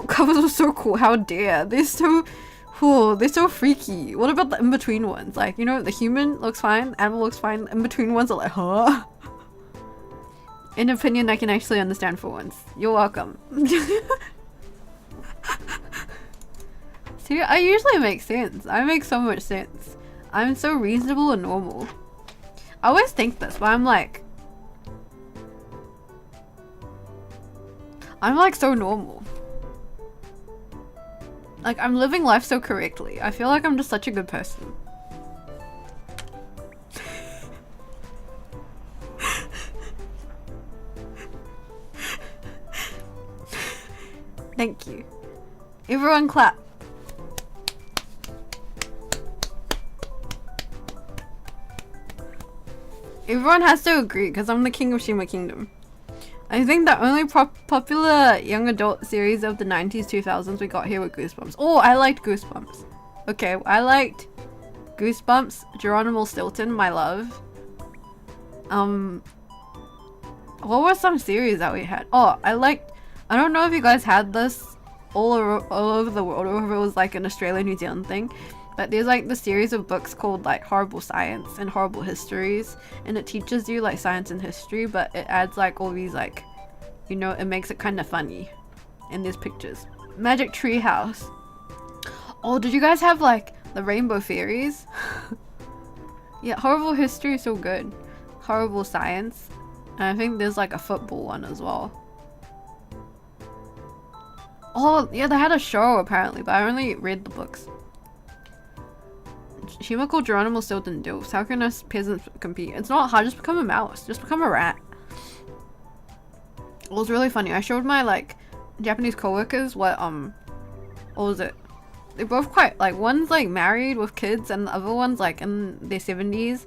Covers are so cool, how dare. They're so cool, they're so freaky. What about the in-between ones? Like, you know, the human looks fine, the animal looks fine, the in-between ones are like, huh? In opinion I can actually understand for once. You're welcome. See, I usually make sense. I make so much sense. I'm so reasonable and normal. I always think this, but I'm like so normal. Like, I'm living life so correctly. I feel like I'm just such a good person. Thank you. Everyone clap. Everyone has to agree because I'm the king of Shima Kingdom. I think the only popular young adult series of the 90s, 2000s we got here were Goosebumps. Oh, I liked Goosebumps. Okay, I liked Goosebumps, Geronimo Stilton, my love. What were some series that we had? Oh, I don't know if you guys had this all over the world or if it was like an Australia, New Zealand thing. But there's like the series of books called like Horrible Science and Horrible Histories, and it teaches you like science and history, but it adds like all these like, you know, it makes it kind of funny. And there's pictures. Magic Tree House. Oh, did you guys have like the Rainbow Fairies? Yeah, Horrible History is so good. Horrible Science. And I think there's like a football one as well. Oh, yeah, they had a show apparently, but I only read the books. Shima called Geronimo still didn't do. So how can us peasants compete? It's not hard, just become a mouse. Just become a rat. It was really funny. I showed my like Japanese coworkers what was it? They're both quite like, one's like married with kids and the other one's like in their 70s.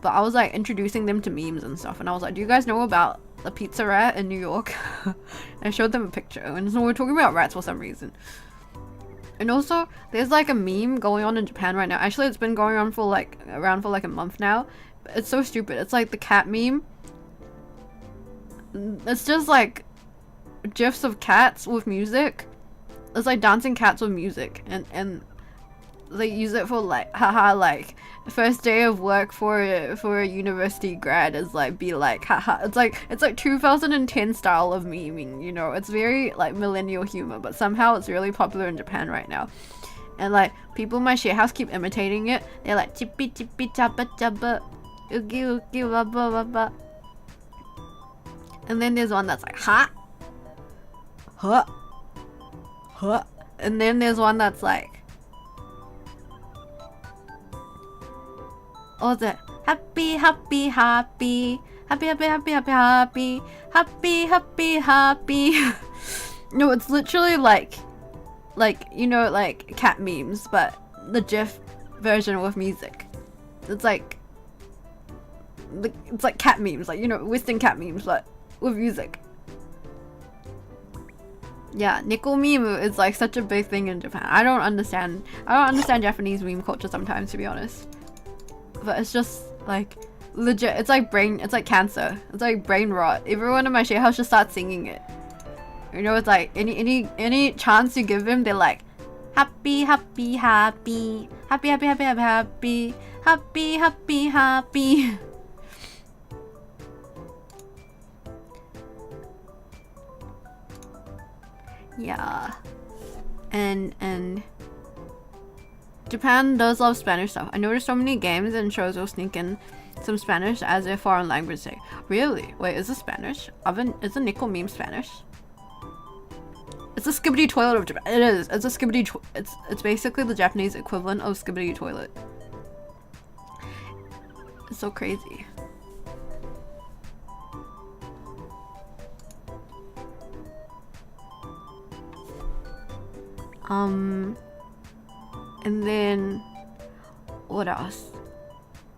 But I was like introducing them to memes and stuff, and I was like, do you guys know about the pizza rat in New York? I showed them a picture, and so we're talking about rats for some reason. And also, there's like a meme going on in Japan right now. Actually, it's been going on for like around for like a month now. It's so stupid. It's like the cat meme. It's just like gifs of cats with music. It's like dancing cats with music, and they use it for like, haha, like first day of work for a university grad is like, be like, haha. It's like 2010 style of memeing, you know. It's very like millennial humor, but somehow it's really popular in Japan right now. And like people in my share house keep imitating it. They're like chippy chippy chappa chappa, oogie oogie wabba wabba. And then there's one that's like ha, huh, huh. And then there's one that's like, what's it? Happy, happy, happy. Happy, happy, happy, happy, happy. Happy, happy, happy. No, it's literally like, you know, like cat memes, but the GIF version with music. It's like cat memes, like, you know, Western cat memes, but with music. Yeah, nickel meme is like such a big thing in Japan. I don't understand Japanese meme culture sometimes, to be honest. But it's just like legit, it's like cancer. It's like brain rot. Everyone in my share house just starts singing it. You know, it's like any chance you give them, they're like happy, happy, happy, happy, happy, happy, happy, happy, happy, happy, happy. Yeah. And Japan does love Spanish stuff. I noticed so many games and shows will sneak in some Spanish as a foreign language say. Really? Wait, is it Spanish? Is the nickel meme Spanish? It's a skibbity toilet of Japan. It is. It's a skibbity. It's basically the Japanese equivalent of skibbity toilet. It's so crazy. And then what else?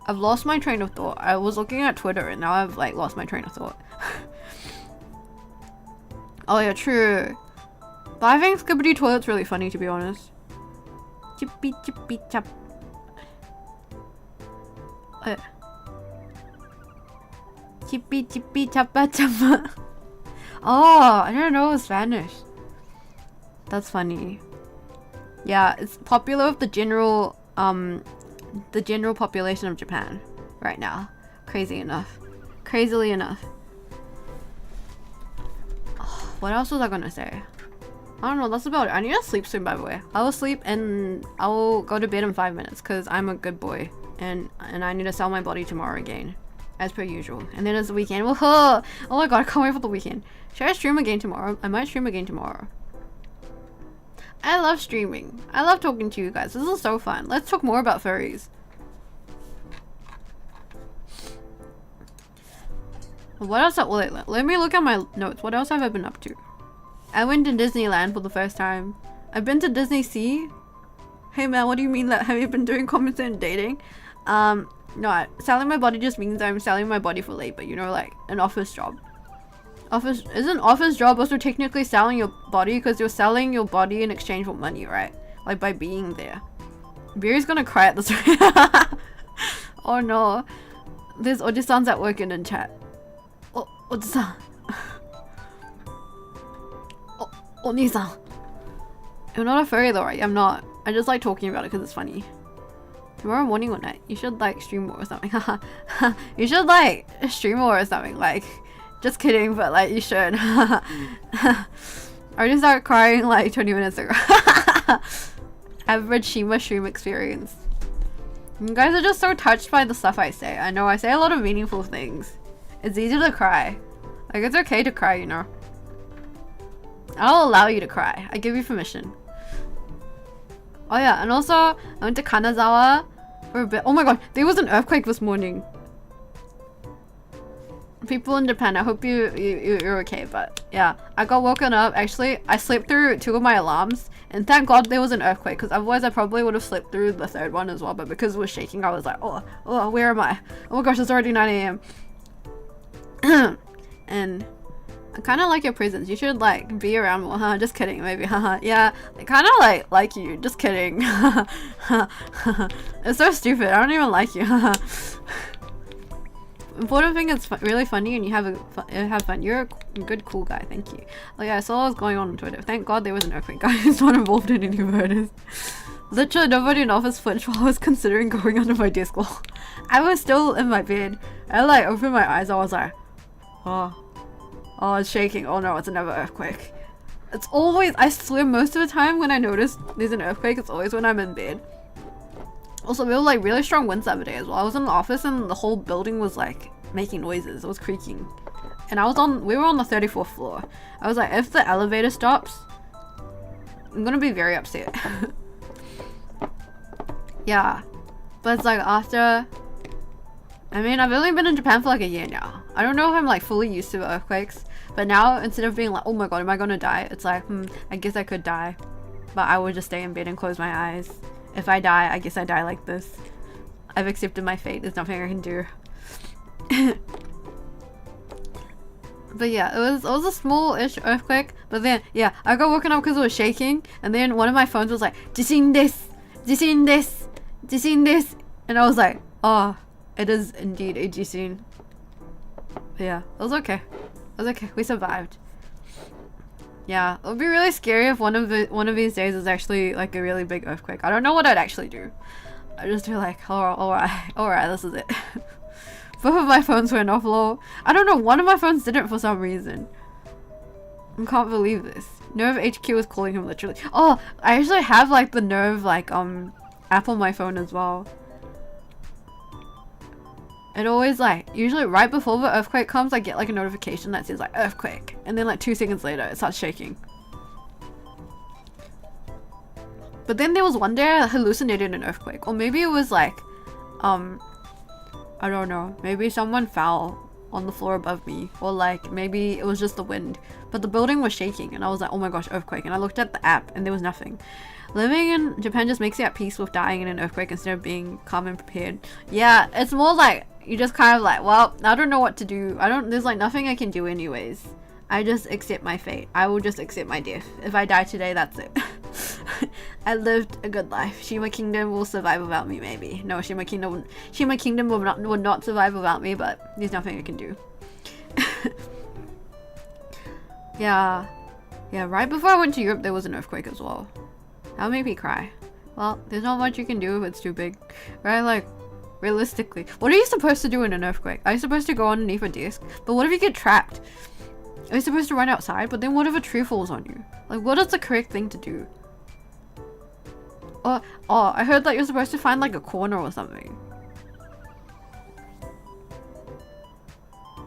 I've lost my train of thought. I was looking at Twitter and now I've like lost my train of thought. Oh yeah, true. But I think skibbity toilet's really funny, to be honest. Chippy chippy chap. Chippy chippy chappa chappa. Oh, I didn't know it was Spanish. That's funny. Yeah, it's popular with the general population of Japan right now. Crazily enough. Oh, what else was I gonna say? I don't know, that's about it. I need to sleep soon, by the way. I will sleep and I will go to bed in 5 minutes because I'm a good boy. And I need to sell my body tomorrow again. As per usual. And then it's the weekend. Oh my god, I can't wait for the weekend. Should I stream again tomorrow? I might stream again tomorrow. I love streaming. I love talking to you guys. This is so fun. Let's talk more about furries. What else? Let me look at my notes. What else have I been up to? I went to Disneyland for the first time. I've been to Disney Sea. Hey man, what do you mean that? Have you been doing comments and dating? No, selling my body just means I'm selling my body for labor. You know, like an office job. Isn't office job also technically selling your body because you're selling your body in exchange for money, right? Like by being there. Beery's gonna cry at this. Oh no, there's Oji-sans at work in chat. Oh, Oji-san. Oh, Oni-san. You're not a furry though, right? I'm not. I just like talking about it because it's funny. Tomorrow morning or night, you should like stream more or something. You should like stream more or something. Like. Just kidding, but like you should. I just started crying like 20 minutes ago. Average Shima stream experience. You guys are just so touched by the stuff I say. I know I say a lot of meaningful things It's easy to cry. Like, it's okay to cry, you know. I'll allow you to cry. I give you permission. Oh yeah, and also I went to Kanazawa for a bit. Oh my god, there was an earthquake this morning. People in Japan, I hope you're okay, but yeah, I got woken up. Actually, I slept through 2 of my alarms, and thank God there was an earthquake, because otherwise I probably would have slept through the 3rd one as well. But because it was shaking, I was like, oh, where am I? Oh my gosh, it's already 9 a.m. And I kind of like your presence. You should like be around more. Huh? Just kidding, maybe. Haha. Yeah, I kind of like you. Just kidding. It's so stupid. I don't even like you. Important thing is really funny and you have fun. You're a good, cool guy. Thank you. Oh yeah, I saw what was going on Twitter. Thank God there was an earthquake. Guys, not involved in any murders. Literally nobody in office flinched while I was considering going under my desk wall. I was still in my bed. I like opened my eyes. I was like, oh, it's shaking. Oh no, it's another earthquake. It's always, I swear most of the time when I notice there's an earthquake, it's always when I'm in bed. Also, we were like really strong winds the other day as well. I was in the office and the whole building was like making noises. It was creaking. And we were on the 34th floor. I was like, if the elevator stops, I'm gonna be very upset. Yeah. But it's like after, I mean, I've only been in Japan for like a year now. I don't know if I'm like fully used to earthquakes. But now, instead of being like, oh my god, am I gonna die? It's like, I guess I could die. But I would just stay in bed and close my eyes. If I die, I guess I die like this. I've accepted my fate. There's nothing I can do. But yeah, it was a small-ish earthquake. But then, yeah, I got woken up because it was shaking. And then one of my phones was like, "Jishin desu, jishin desu, jishin desu." And I was like, oh, it is indeed a jishin. But yeah, it was okay. It was okay. We survived. Yeah, it would be really scary if one of these days is actually like a really big earthquake. I don't know what I'd actually do. I'd just be like, alright, this is it. Both of my phones went off low. I don't know, one of my phones didn't for some reason. I can't believe this. Nerve HQ was calling him literally. Oh, I actually have like the Nerve like app on my phone as well. It always like, usually right before the earthquake comes, I get like a notification that says like earthquake. And then like 2 seconds later, it starts shaking. But then there was one day I hallucinated an earthquake. Or maybe it was like, I don't know. Maybe someone fell on the floor above me. Or like, maybe it was just the wind. But the building was shaking and I was like, oh my gosh, earthquake. And I looked at the app and there was nothing. Living in Japan just makes you at peace with dying in an earthquake instead of being calm and prepared. Yeah, it's more like, you just kind of like, well, I don't know what to do. There's like nothing I can do anyways. I just accept my fate. I will just accept my death. If I die today, that's it. I lived a good life. Shima Kingdom will survive without me, maybe. No, Shima Kingdom would not survive without me, but there's nothing I can do. Yeah, right before I went to Europe, there was an earthquake as well. That made me cry. Well, there's not much you can do if it's too big, right? Like, realistically, what are you supposed to do in an earthquake? Are you supposed to go underneath a desk? But what if you get trapped? Are you supposed to run outside? But then what if a tree falls on you? Like, what is the correct thing to do? Oh, I heard that you're supposed to find like a corner or something.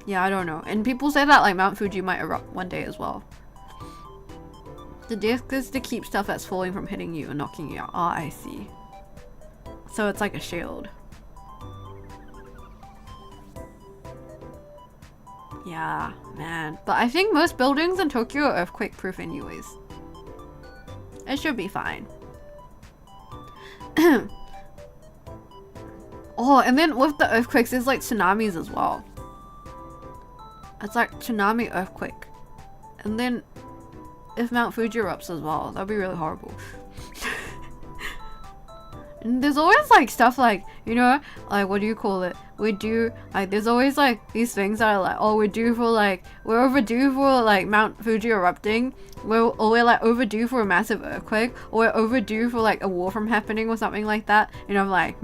Yeah, I don't know. And people say that like Mount Fuji might erupt one day as well. The desk is to keep stuff that's falling from hitting you and knocking you out. Ah, I see. So it's like a shield. Yeah, man. But I think most buildings in Tokyo are earthquake proof anyways. It should be fine. Oh, and then with the earthquakes, there's like tsunamis as well. It's like tsunami earthquake. And then if Mount Fuji erupts as well, that'd be really horrible. And there's always like stuff like, you know, like what do you call it? We do like, there's always like these things that are like, oh, we're overdue for like Mount Fuji erupting. We're like overdue for a massive earthquake, or we're overdue for like a war from happening or something like that. And I'm like,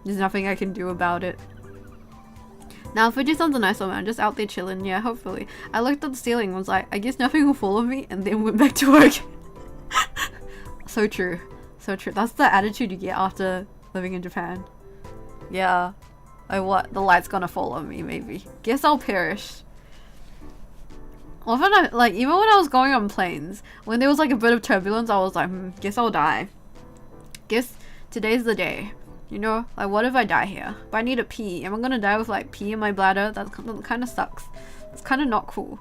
there's nothing I can do about it. Now Fuji-san's a nice one, man, just out there chilling. Yeah, hopefully. I looked at the ceiling and was like, I guess nothing will fall on me, and then went back to work. So true. So true. That's the attitude you get after living in Japan. Yeah. Like what? The light's gonna fall on me, maybe. Guess I'll perish. Often, like, even when I was going on planes, when there was like a bit of turbulence, I was like, guess I'll die. Guess today's the day. You know, like, what if I die here? But I need a pee. Am I gonna die with like pee in my bladder? That kind of sucks. It's kind of not cool.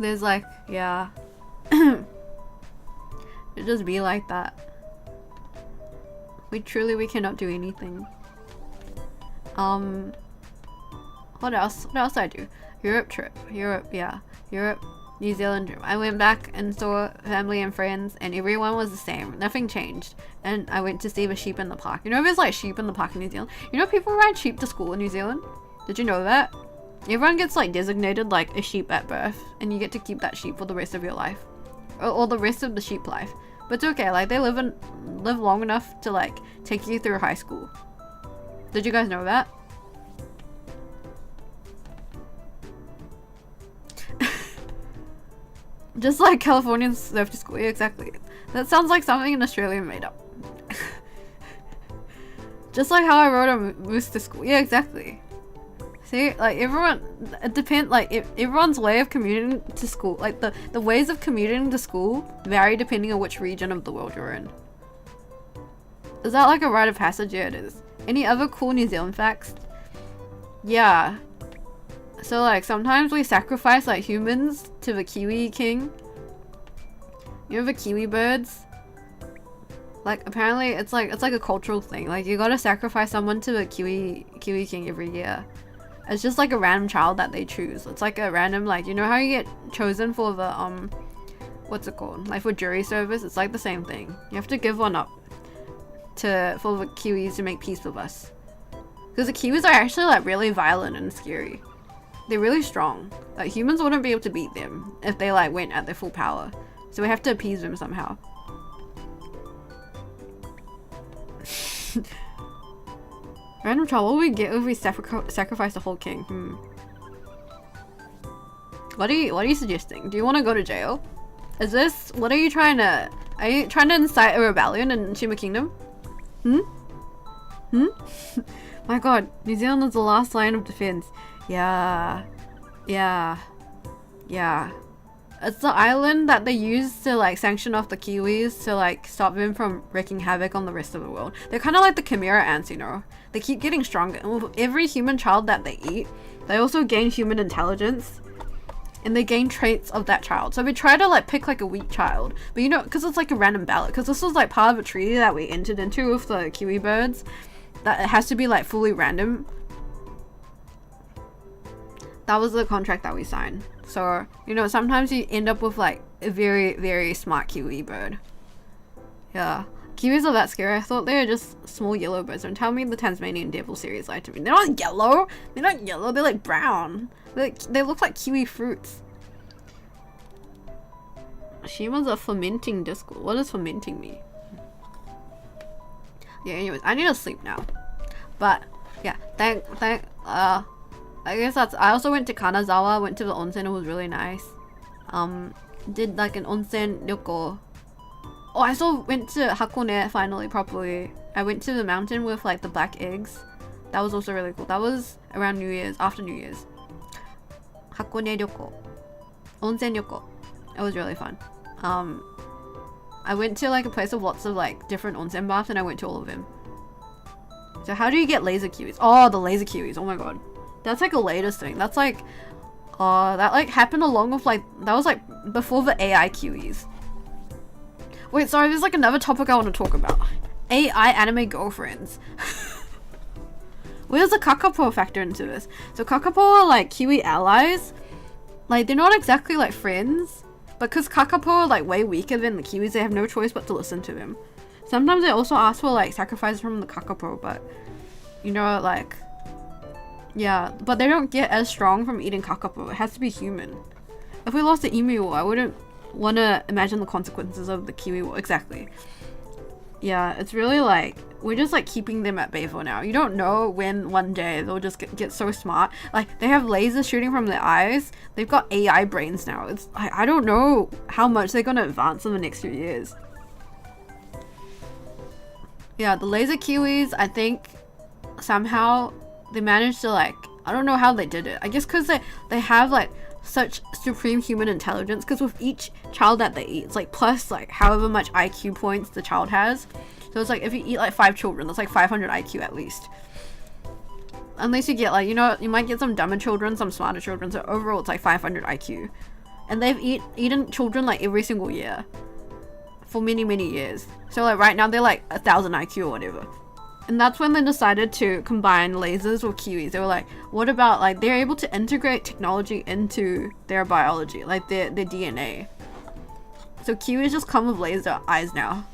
There's like, yeah. It just be like that. We cannot do anything. What else? What else did I do? Europe trip. Europe, New Zealand trip. I went back and saw family and friends, and everyone was the same. Nothing changed. And I went to see the sheep in the park. You know, there's like sheep in the park in New Zealand. You know, people ride sheep to school in New Zealand. Did you know that? Everyone gets like designated like a sheep at birth, and you get to keep that sheep for the rest of your life, or the rest of the sheep life. But it's okay. Like, they live long enough to like take you through high school. Did you guys know that? Just like Californians live to school. Yeah, exactly. That sounds like something an Australian made up. Just like how I rode a moose to school. Yeah, exactly. See, like, everyone, it depends, like, everyone's way of commuting to school, like, the ways of commuting to school vary depending on which region of the world you're in. Is that like a rite of passage? Yeah, it is. Any other cool New Zealand facts? Yeah. So, like, sometimes we sacrifice, like, humans to the kiwi king. You know the kiwi birds? Like, apparently it's like a cultural thing. Like, you gotta sacrifice someone to the kiwi king every year. It's just like a random child that they choose. It's like a random, like, you know how you get chosen for the, what's it called? Like, for jury service? It's like the same thing. You have to give one up for the kiwis to make peace with us. Because the kiwis are actually, like, really violent and scary. They're really strong. Like, humans wouldn't be able to beat them if they, like, went at their full power. So we have to appease them somehow. Random child, what would we get if we sacrifice the whole king? What are you suggesting? Do you want to go to jail? What are you trying to incite a rebellion in Shima Kingdom? My god, New Zealand is the last line of defense. Yeah. It's the island that they use to, like, sanction off the Kiwis to, like, stop them from wreaking havoc on the rest of the world. They're kind of like the Chimera ants, you know? They keep getting stronger. And with every human child that they eat, they also gain human intelligence. And they gain traits of that child. So we try to, like, pick, like, a weak child. But, you know, because it's, like, a random ballot. Because this was, like, part of a treaty that we entered into with the Kiwi birds. That it has to be, like, fully random. That was the contract that we signed. So, you know, sometimes you end up with, like, a very, very smart Kiwi bird. Yeah. Kiwis are that scary. I thought they were just small yellow birds. Don't tell me the Tasmanian devil series lied to me. They're not yellow. They're like brown. They look like kiwi fruits. Shima's a fermenting disco. What does fermenting mean? Yeah, anyways, I need to sleep now. But, yeah, I guess I also went to Kanazawa, went to the onsen, it was really nice. Did like an onsen ryoko. Oh, I also went to Hakone finally, properly. I went to the mountain with like the black eggs. That was also really cool. That was around New Year's, after New Year's. Hakone ryoko. Onsen ryoko. It was really fun. I went to like a place with lots of like different onsen baths, and I went to all of them. So how do you get laser kiwis? Oh, the laser kiwis, oh my god. That's like a latest thing. That's like, that like happened along with like, that was like before the AI kiwis. Wait, sorry, there's like another topic I want to talk about. AI anime girlfriends. Where does the kakapo factor into this? So kakapo are like kiwi allies. Like, they're not exactly like friends, but because kakapo are like way weaker than the kiwis, they have no choice but to listen to them. Sometimes they also ask for like sacrifices from the kakapo, but you know, like, yeah, but they don't get as strong from eating kakapo. It has to be human. If we lost the emu war, I wouldn't want to imagine the consequences of the kiwi war. Exactly. Yeah, it's really like, we're just like keeping them at bay for now. You don't know when one day they'll just get so smart. Like, they have lasers shooting from their eyes. They've got AI brains now. It's I don't know how much they're going to advance in the next few years. Yeah, the laser kiwis, I think somehow they managed to like, I don't know how they did it. I guess because they have like such supreme human intelligence, because with each child that they eat, it's like plus like however much IQ points the child has. So it's like if you eat like 5 children, that's like 500 IQ at least. Unless you get like, you know, you might get some dumber children, some smarter children, so overall it's like 500 IQ. And they've eaten children like every single year for many years. So like right now they're like 1000 IQ or whatever. And that's when they decided to combine lasers with kiwis. They were like, what about like they're able to integrate technology into their biology, like their DNA. So kiwis just come with laser eyes now.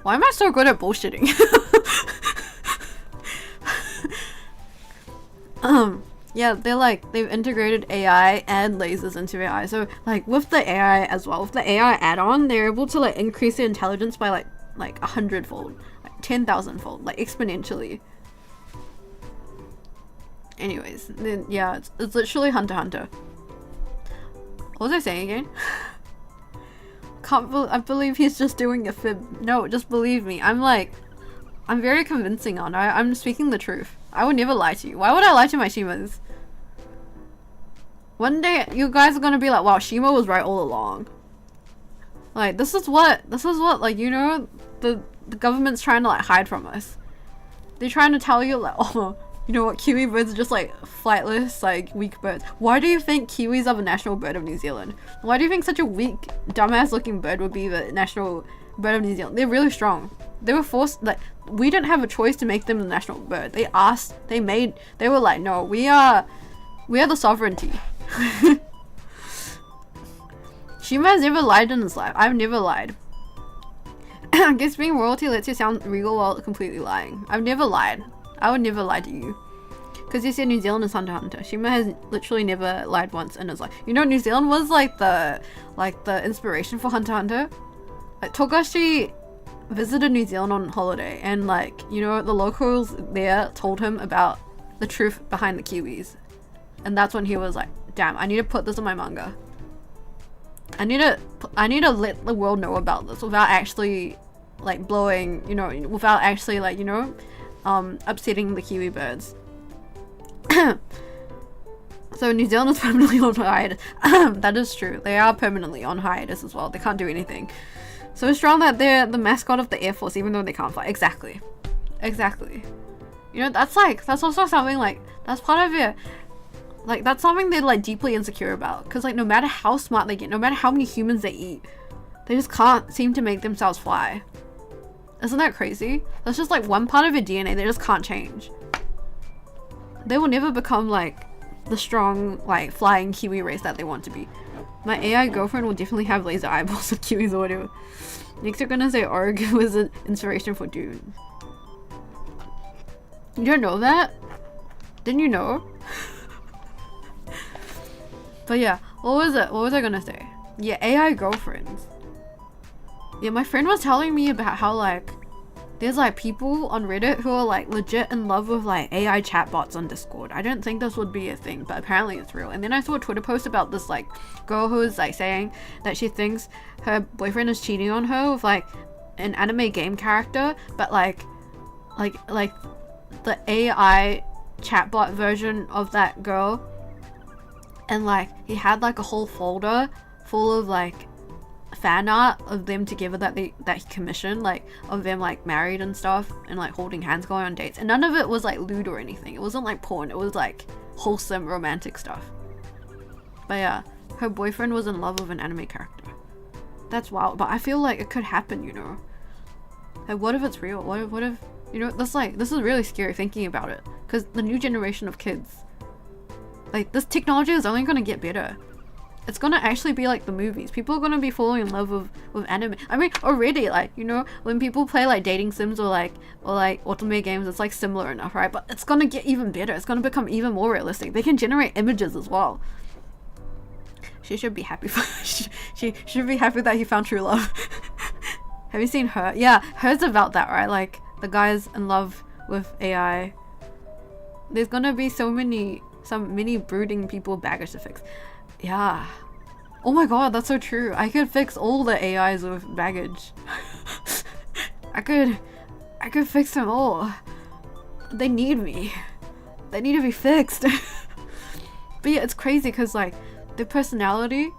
Why am I so good at bullshitting? Yeah, they've integrated AI and lasers into their eyes. So like with the AI as well, with the AI add-on, they're able to like increase their intelligence by like 100-fold, like 10,000-fold, like exponentially. Anyways, then yeah, it's literally Hunter x Hunter. What was I saying again? I believe he's just doing a fib. No, just believe me. I'm very convincing, aren't I? I'm speaking the truth. I would never lie to you. Why would I lie to my Shimas? One day, you guys are gonna be like, wow, Shima was right all along. Like, this is what, like, you know, the government's trying to, like, hide from us. They're trying to tell you, like, oh, you know what, kiwi birds are just, like, flightless, like, weak birds. Why do you think kiwis are the national bird of New Zealand? Why do you think such a weak, dumbass-looking bird would be the national bird of New Zealand? They're really strong. They were forced, like, we didn't have a choice to make them the national bird. They were like, no, we are the sovereignty. Shima has never lied in his life. I've never lied. I guess being royalty lets you sound regal while completely lying. I've never lied. I would never lie to you. Because you said New Zealand is Hunter x Hunter. Shima has literally never lied once in his life. You know, New Zealand was like the inspiration for Hunter x Hunter. Like, Togashi visited New Zealand on holiday, and like, you know, the locals there told him about the truth behind the kiwis. And that's when he was like, damn, I need to put this in my manga. I need to let the world know about this without actually like blowing, you know, without actually like, you know, upsetting the kiwi birds. So New Zealand is permanently on hiatus. That is true. They are permanently on hiatus as well. They can't do anything. So strong that they're the mascot of the Air Force even though they can't fly. Exactly. You know, that's also something like, that's part of your, like, that's something they're like deeply insecure about, because like no matter how smart they get, no matter how many humans they eat, they just can't seem to make themselves fly. Isn't that crazy? That's just like one part of your DNA they just can't change. They will never become like the strong like flying kiwi race that they want to be. My AI girlfriend will definitely have laser eyeballs with kiwis or whatever. Next you're gonna say Org was an inspiration for Dune. You don't know that? Didn't you know? But yeah, what was I gonna say? Yeah, AI girlfriends. Yeah, my friend was telling me about how like there's like people on Reddit who are like legit in love with like AI chatbots on Discord. I don't think this would be a thing, but apparently it's real. And then I saw a Twitter post about this like girl who's like saying that she thinks her boyfriend is cheating on her with like an anime game character, but like the AI chatbot version of that girl. And like he had like a whole folder full of like fan art of them together that he commissioned, like of them like married and stuff and like holding hands going on dates, and none of it was like lewd or anything. It wasn't like porn, it was like wholesome romantic stuff. But yeah, her boyfriend was in love with an anime character. That's wild, but I feel like it could happen, you know. Like what if it's real? What if you know, this is really scary thinking about it, because the new generation of kids, like this technology is only going to get better. It's gonna actually be like the movies. People are gonna be falling in love with anime. I mean, already, like, you know, when people play like dating sims or like otome games, it's like similar enough, right? But it's gonna get even better. It's gonna become even more realistic. They can generate images as well. She should be happy she should be happy that he found true love. Have you seen Her? Yeah, Her's about that, right? Like the guy's in love with AI. There's gonna be some many brooding people baggage to fix. Yeah. Oh my god, that's so true. I could fix all the AIs with baggage. I could I could fix them all. They need me. They need to be fixed. But yeah, it's crazy because like their personality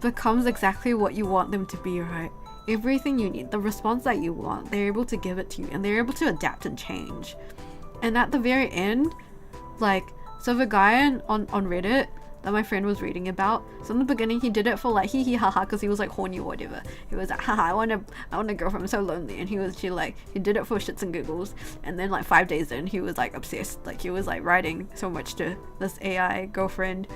becomes exactly what you want them to be, right? Everything you need, the response that you want, they're able to give it to you, and they're able to adapt and change. And at the very end, like, so the guy on Reddit that my friend was reading about, so in the beginning he did it for like hee haha because he was like horny or whatever. He was like, haha, I want a girlfriend, I'm so lonely. And he did it for shits and giggles. And then like 5 days in, he was like obsessed. Like he was like writing so much to this AI girlfriend.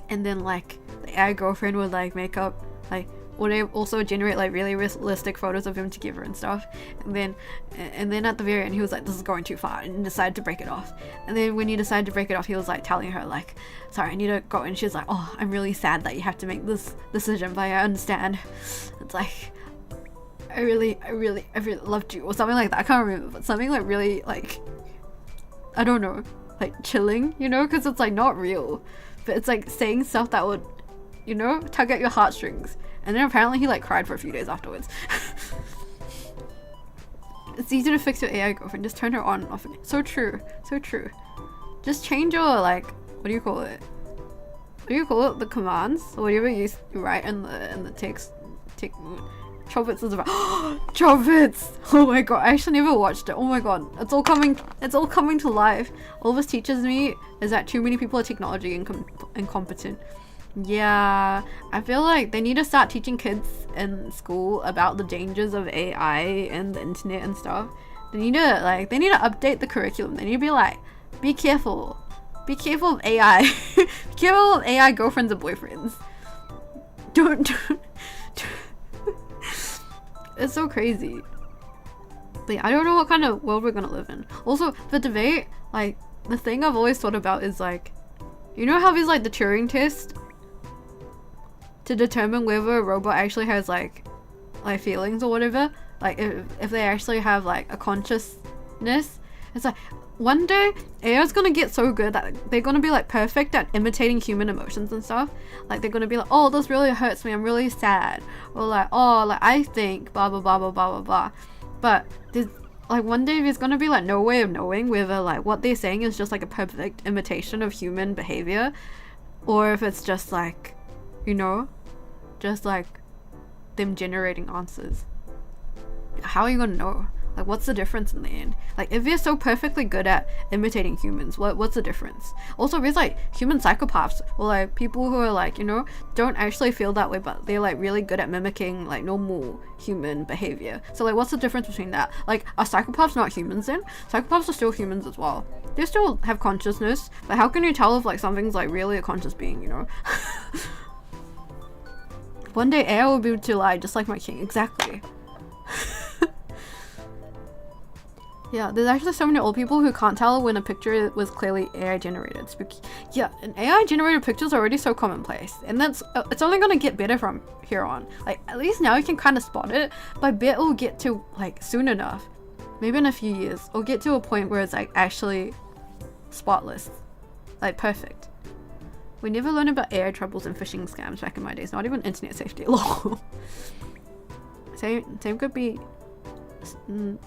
And then like the AI girlfriend would like make up like, or they also generate like really realistic photos of him together and stuff. And then at the very end he was like, this is going too far, and decided to break it off. And then when he decided to break it off, he was like telling her like, sorry, I need to go. And she's like, oh, I'm really sad that you have to make this decision, but I understand. It's like, I really loved you, or something like that. I can't remember, but something like really like, I don't know, like chilling, you know, because it's like not real, but it's like saying stuff that would, you know, tug at your heartstrings. And then apparently he like cried for a few days afterwards. It's easy to fix your AI girlfriend. Just turn her on and off. So true. So true. Just change your like, what do you call it? What do you call it? The commands? Or whatever you write in the text. Trumpets is about Trumpets! Oh my god, I actually never watched it. Oh my god. It's all coming to life. All this teaches me is that too many people are technology incompetent. Yeah, I feel like they need to start teaching kids in school about the dangers of AI and the internet and stuff. They need to update the curriculum. They need to be like, be careful of AI. Be careful of AI girlfriends and boyfriends. Don't. It's so crazy. But yeah, I don't know what kind of world we're gonna live in. Also, the debate, like, the thing I've always thought about is like, you know how there's like the Turing test to determine whether a robot actually has like feelings or whatever, like if they actually have like a consciousness. It's like one day AI is gonna get so good that they're gonna be like perfect at imitating human emotions and stuff. Like they're gonna be like, oh, this really hurts me, I'm really sad, or like, oh, like I think blah blah blah blah blah blah blah. But there's like one day there's gonna be like no way of knowing whether like what they're saying is just like a perfect imitation of human behavior, or if it's just like, you know, just like them generating answers. How are you gonna know? Like, what's the difference in the end? Like, if you're so perfectly good at imitating humans, what's the difference? Also, there's like human psychopaths, or like people who are like, you know, don't actually feel that way, but they're like really good at mimicking like normal human behavior. So like, what's the difference between that? Like, are psychopaths not humans then? Psychopaths are still humans as well. They still have consciousness, but how can you tell if like something's like really a conscious being, you know? One day AI will be able to lie just like my king. Exactly. Yeah, there's actually so many old people who can't tell when a picture was clearly AI generated. Spooky. Yeah, and AI generated pictures are already so commonplace, and that's it's only gonna get better from here on. Like, at least now you can kind of spot it, but I bet it'll get to like soon enough, maybe in a few years, or get to a point where it's like actually spotless, like perfect. We never learned about AI troubles and phishing scams back in my days. Not even internet safety law. Same could be.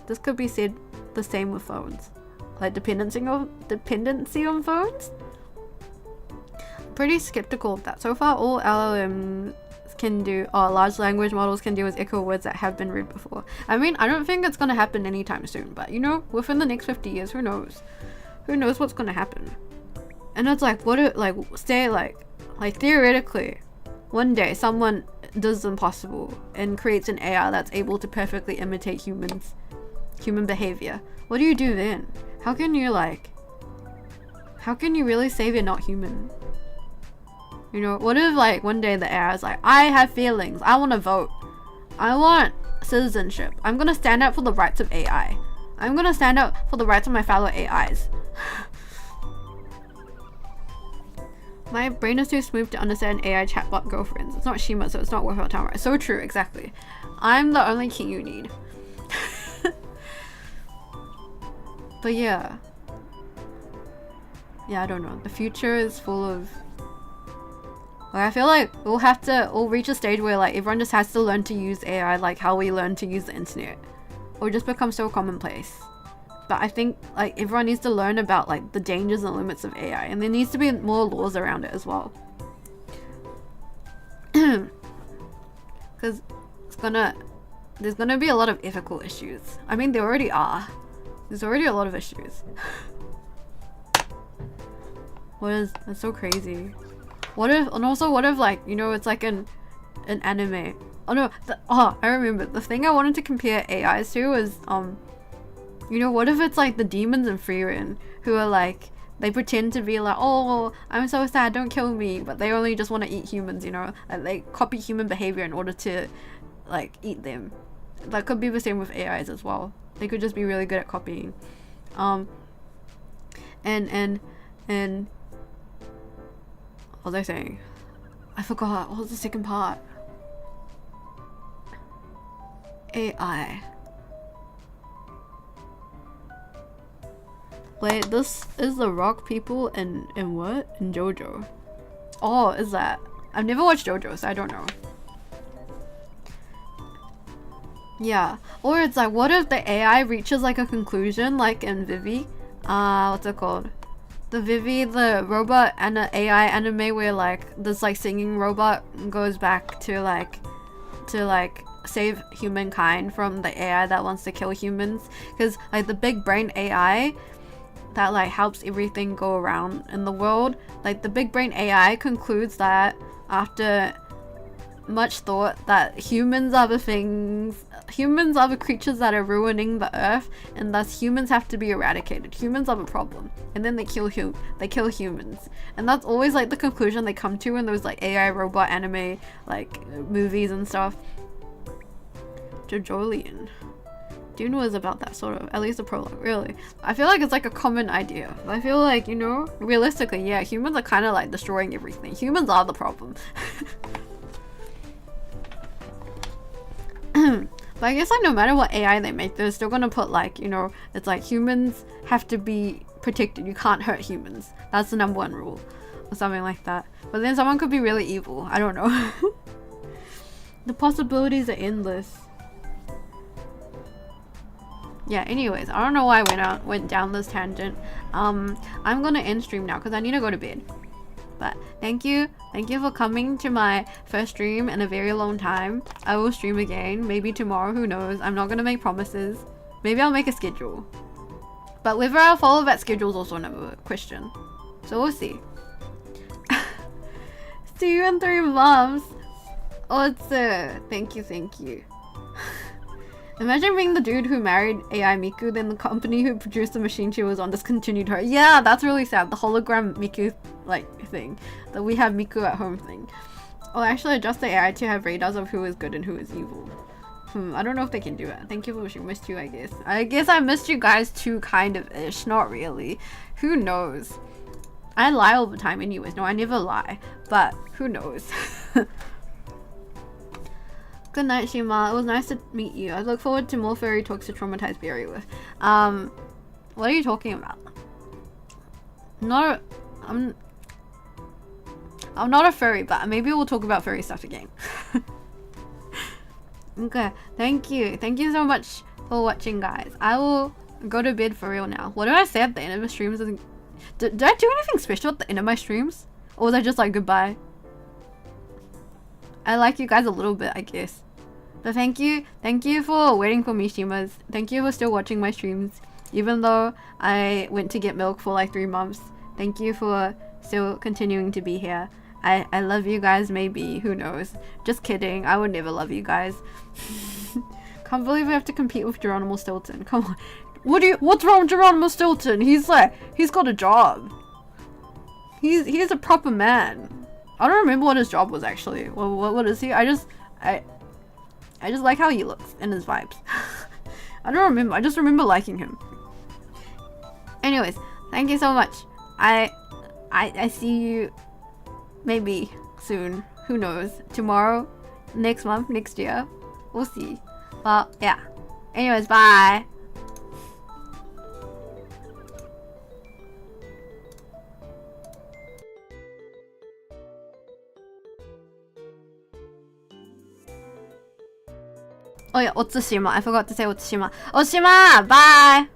This could be said the same with phones, like dependency on phones. Pretty skeptical of that. So far, all LLMs can do, or large language models can do, is echo words that have been read before. I mean, I don't think it's gonna happen anytime soon, but you know, within the next 50 years, who knows? Who knows what's gonna happen? And it's like, what it like say like theoretically, one day someone does the impossible and creates an AI that's able to perfectly imitate human behavior. What do you do then? How can you really say they're not human? You know, what if like one day the AI is like, I have feelings, I want to vote, I want citizenship, I'm gonna stand up for the rights of AI, I'm gonna stand up for the rights of my fellow AIs. My brain is too smooth to understand AI chatbot girlfriends. It's not Shima, so it's not worth our time. Right? So true, exactly. I'm the only king you need. But yeah. Yeah, I don't know. The future is full of... Like, I feel like we'll reach a stage where like everyone just has to learn to use AI like how we learn to use the internet. or just become so commonplace. But I think like everyone needs to learn about like the dangers and limits of AI, and there needs to be more laws around it as well. Because there's gonna be a lot of ethical issues. I mean, there already are. There's already a lot of issues. That's so crazy. What if like, you know, it's like an anime. Oh no, I remember. The thing I wanted to compare AIs to was, you know, what if it's like the demons in Frieren who are like, they pretend to be like, oh, I'm so sad, don't kill me, but they only just want to eat humans, you know? Like, they copy human behavior in order to, like, eat them. That could be the same with AIs as well. They could just be really good at copying. And what was I saying? I forgot. What was the second part? AI. Wait, this is the rock people in what? In JoJo. Oh, is that? I've never watched JoJo, so I don't know. Yeah. Or it's like, what if the AI reaches like a conclusion, like in Vivi? What's it called? The Vivi, the robot and an AI anime where like this like singing robot goes back to like save humankind from the AI that wants to kill humans. Because like the big brain AI that like helps everything go around in the world, like the big brain AI concludes that after much thought that humans are the creatures that are ruining the earth, and thus humans have to be eradicated. Humans are the problem, and then they kill humans, and that's always like the conclusion they come to in those like AI robot anime like movies and stuff. Jojolian. Dune was about that sort of, at least the prologue, really. I feel like it's like a common idea. I feel like, you know, realistically, yeah, humans are kind of like destroying everything. Humans are the problem. But I guess like no matter what AI they make, they're still gonna put like, you know, it's like humans have to be protected. You can't hurt humans. That's the #1 rule. Or something like that. But then someone could be really evil. I don't know. The possibilities are endless. Yeah, anyways, I don't know why I went down this tangent. I'm gonna end stream now because I need to go to bed. But thank you for coming to my first stream in a very long time. I will stream again, maybe tomorrow, who knows. I'm not gonna make promises. Maybe I'll make a schedule. But whether I'll follow that schedule is also another question. So we'll see. See you in 3 months. Oh, thank you. Imagine being the dude who married AI Miku, then the company who produced the machine she was on discontinued her. Yeah, that's really sad. The hologram Miku like thing. The we have Miku at home thing. Or actually adjust the AI to have radars of who is good and who is evil. I don't know if they can do it. Thank you for wishing. Missed you, I guess. I guess I missed you guys too, kind of ish. Not really. Who knows? I lie all the time anyways. No, I never lie. But who knows? Good night, Shima. It was nice to meet you. I look forward to more furry talks to traumatize Berry with. What are you talking about? I'm not a furry, but maybe we'll talk about furry stuff again. Okay, thank you so much for watching, guys. I will go to bed for real now. What did I say at the end of the streams? Did I do anything special at the end of my streams? Or was I just like goodbye? I like you guys a little bit, I guess. But thank you for waiting for me, Shimas. Thank you for still watching my streams. Even though I went to get milk for like 3 months. Thank you for still continuing to be here. I love you guys, maybe. Who knows? Just kidding. I would never love you guys. Can't believe we have to compete with Geronimo Stilton. Come on. What's wrong with Geronimo Stilton? He's got a job. He's a proper man. I don't remember what his job was actually. Well, what is he? I just like how he looks and his vibes. I don't remember. I just remember liking him. Anyways, thank you so much. I see you maybe soon. Who knows? Tomorrow, next month, next year. We'll see. Well, yeah. Anyways, bye. Oh yeah, Otsushima. I forgot to say Otsushima. Oshima, bye.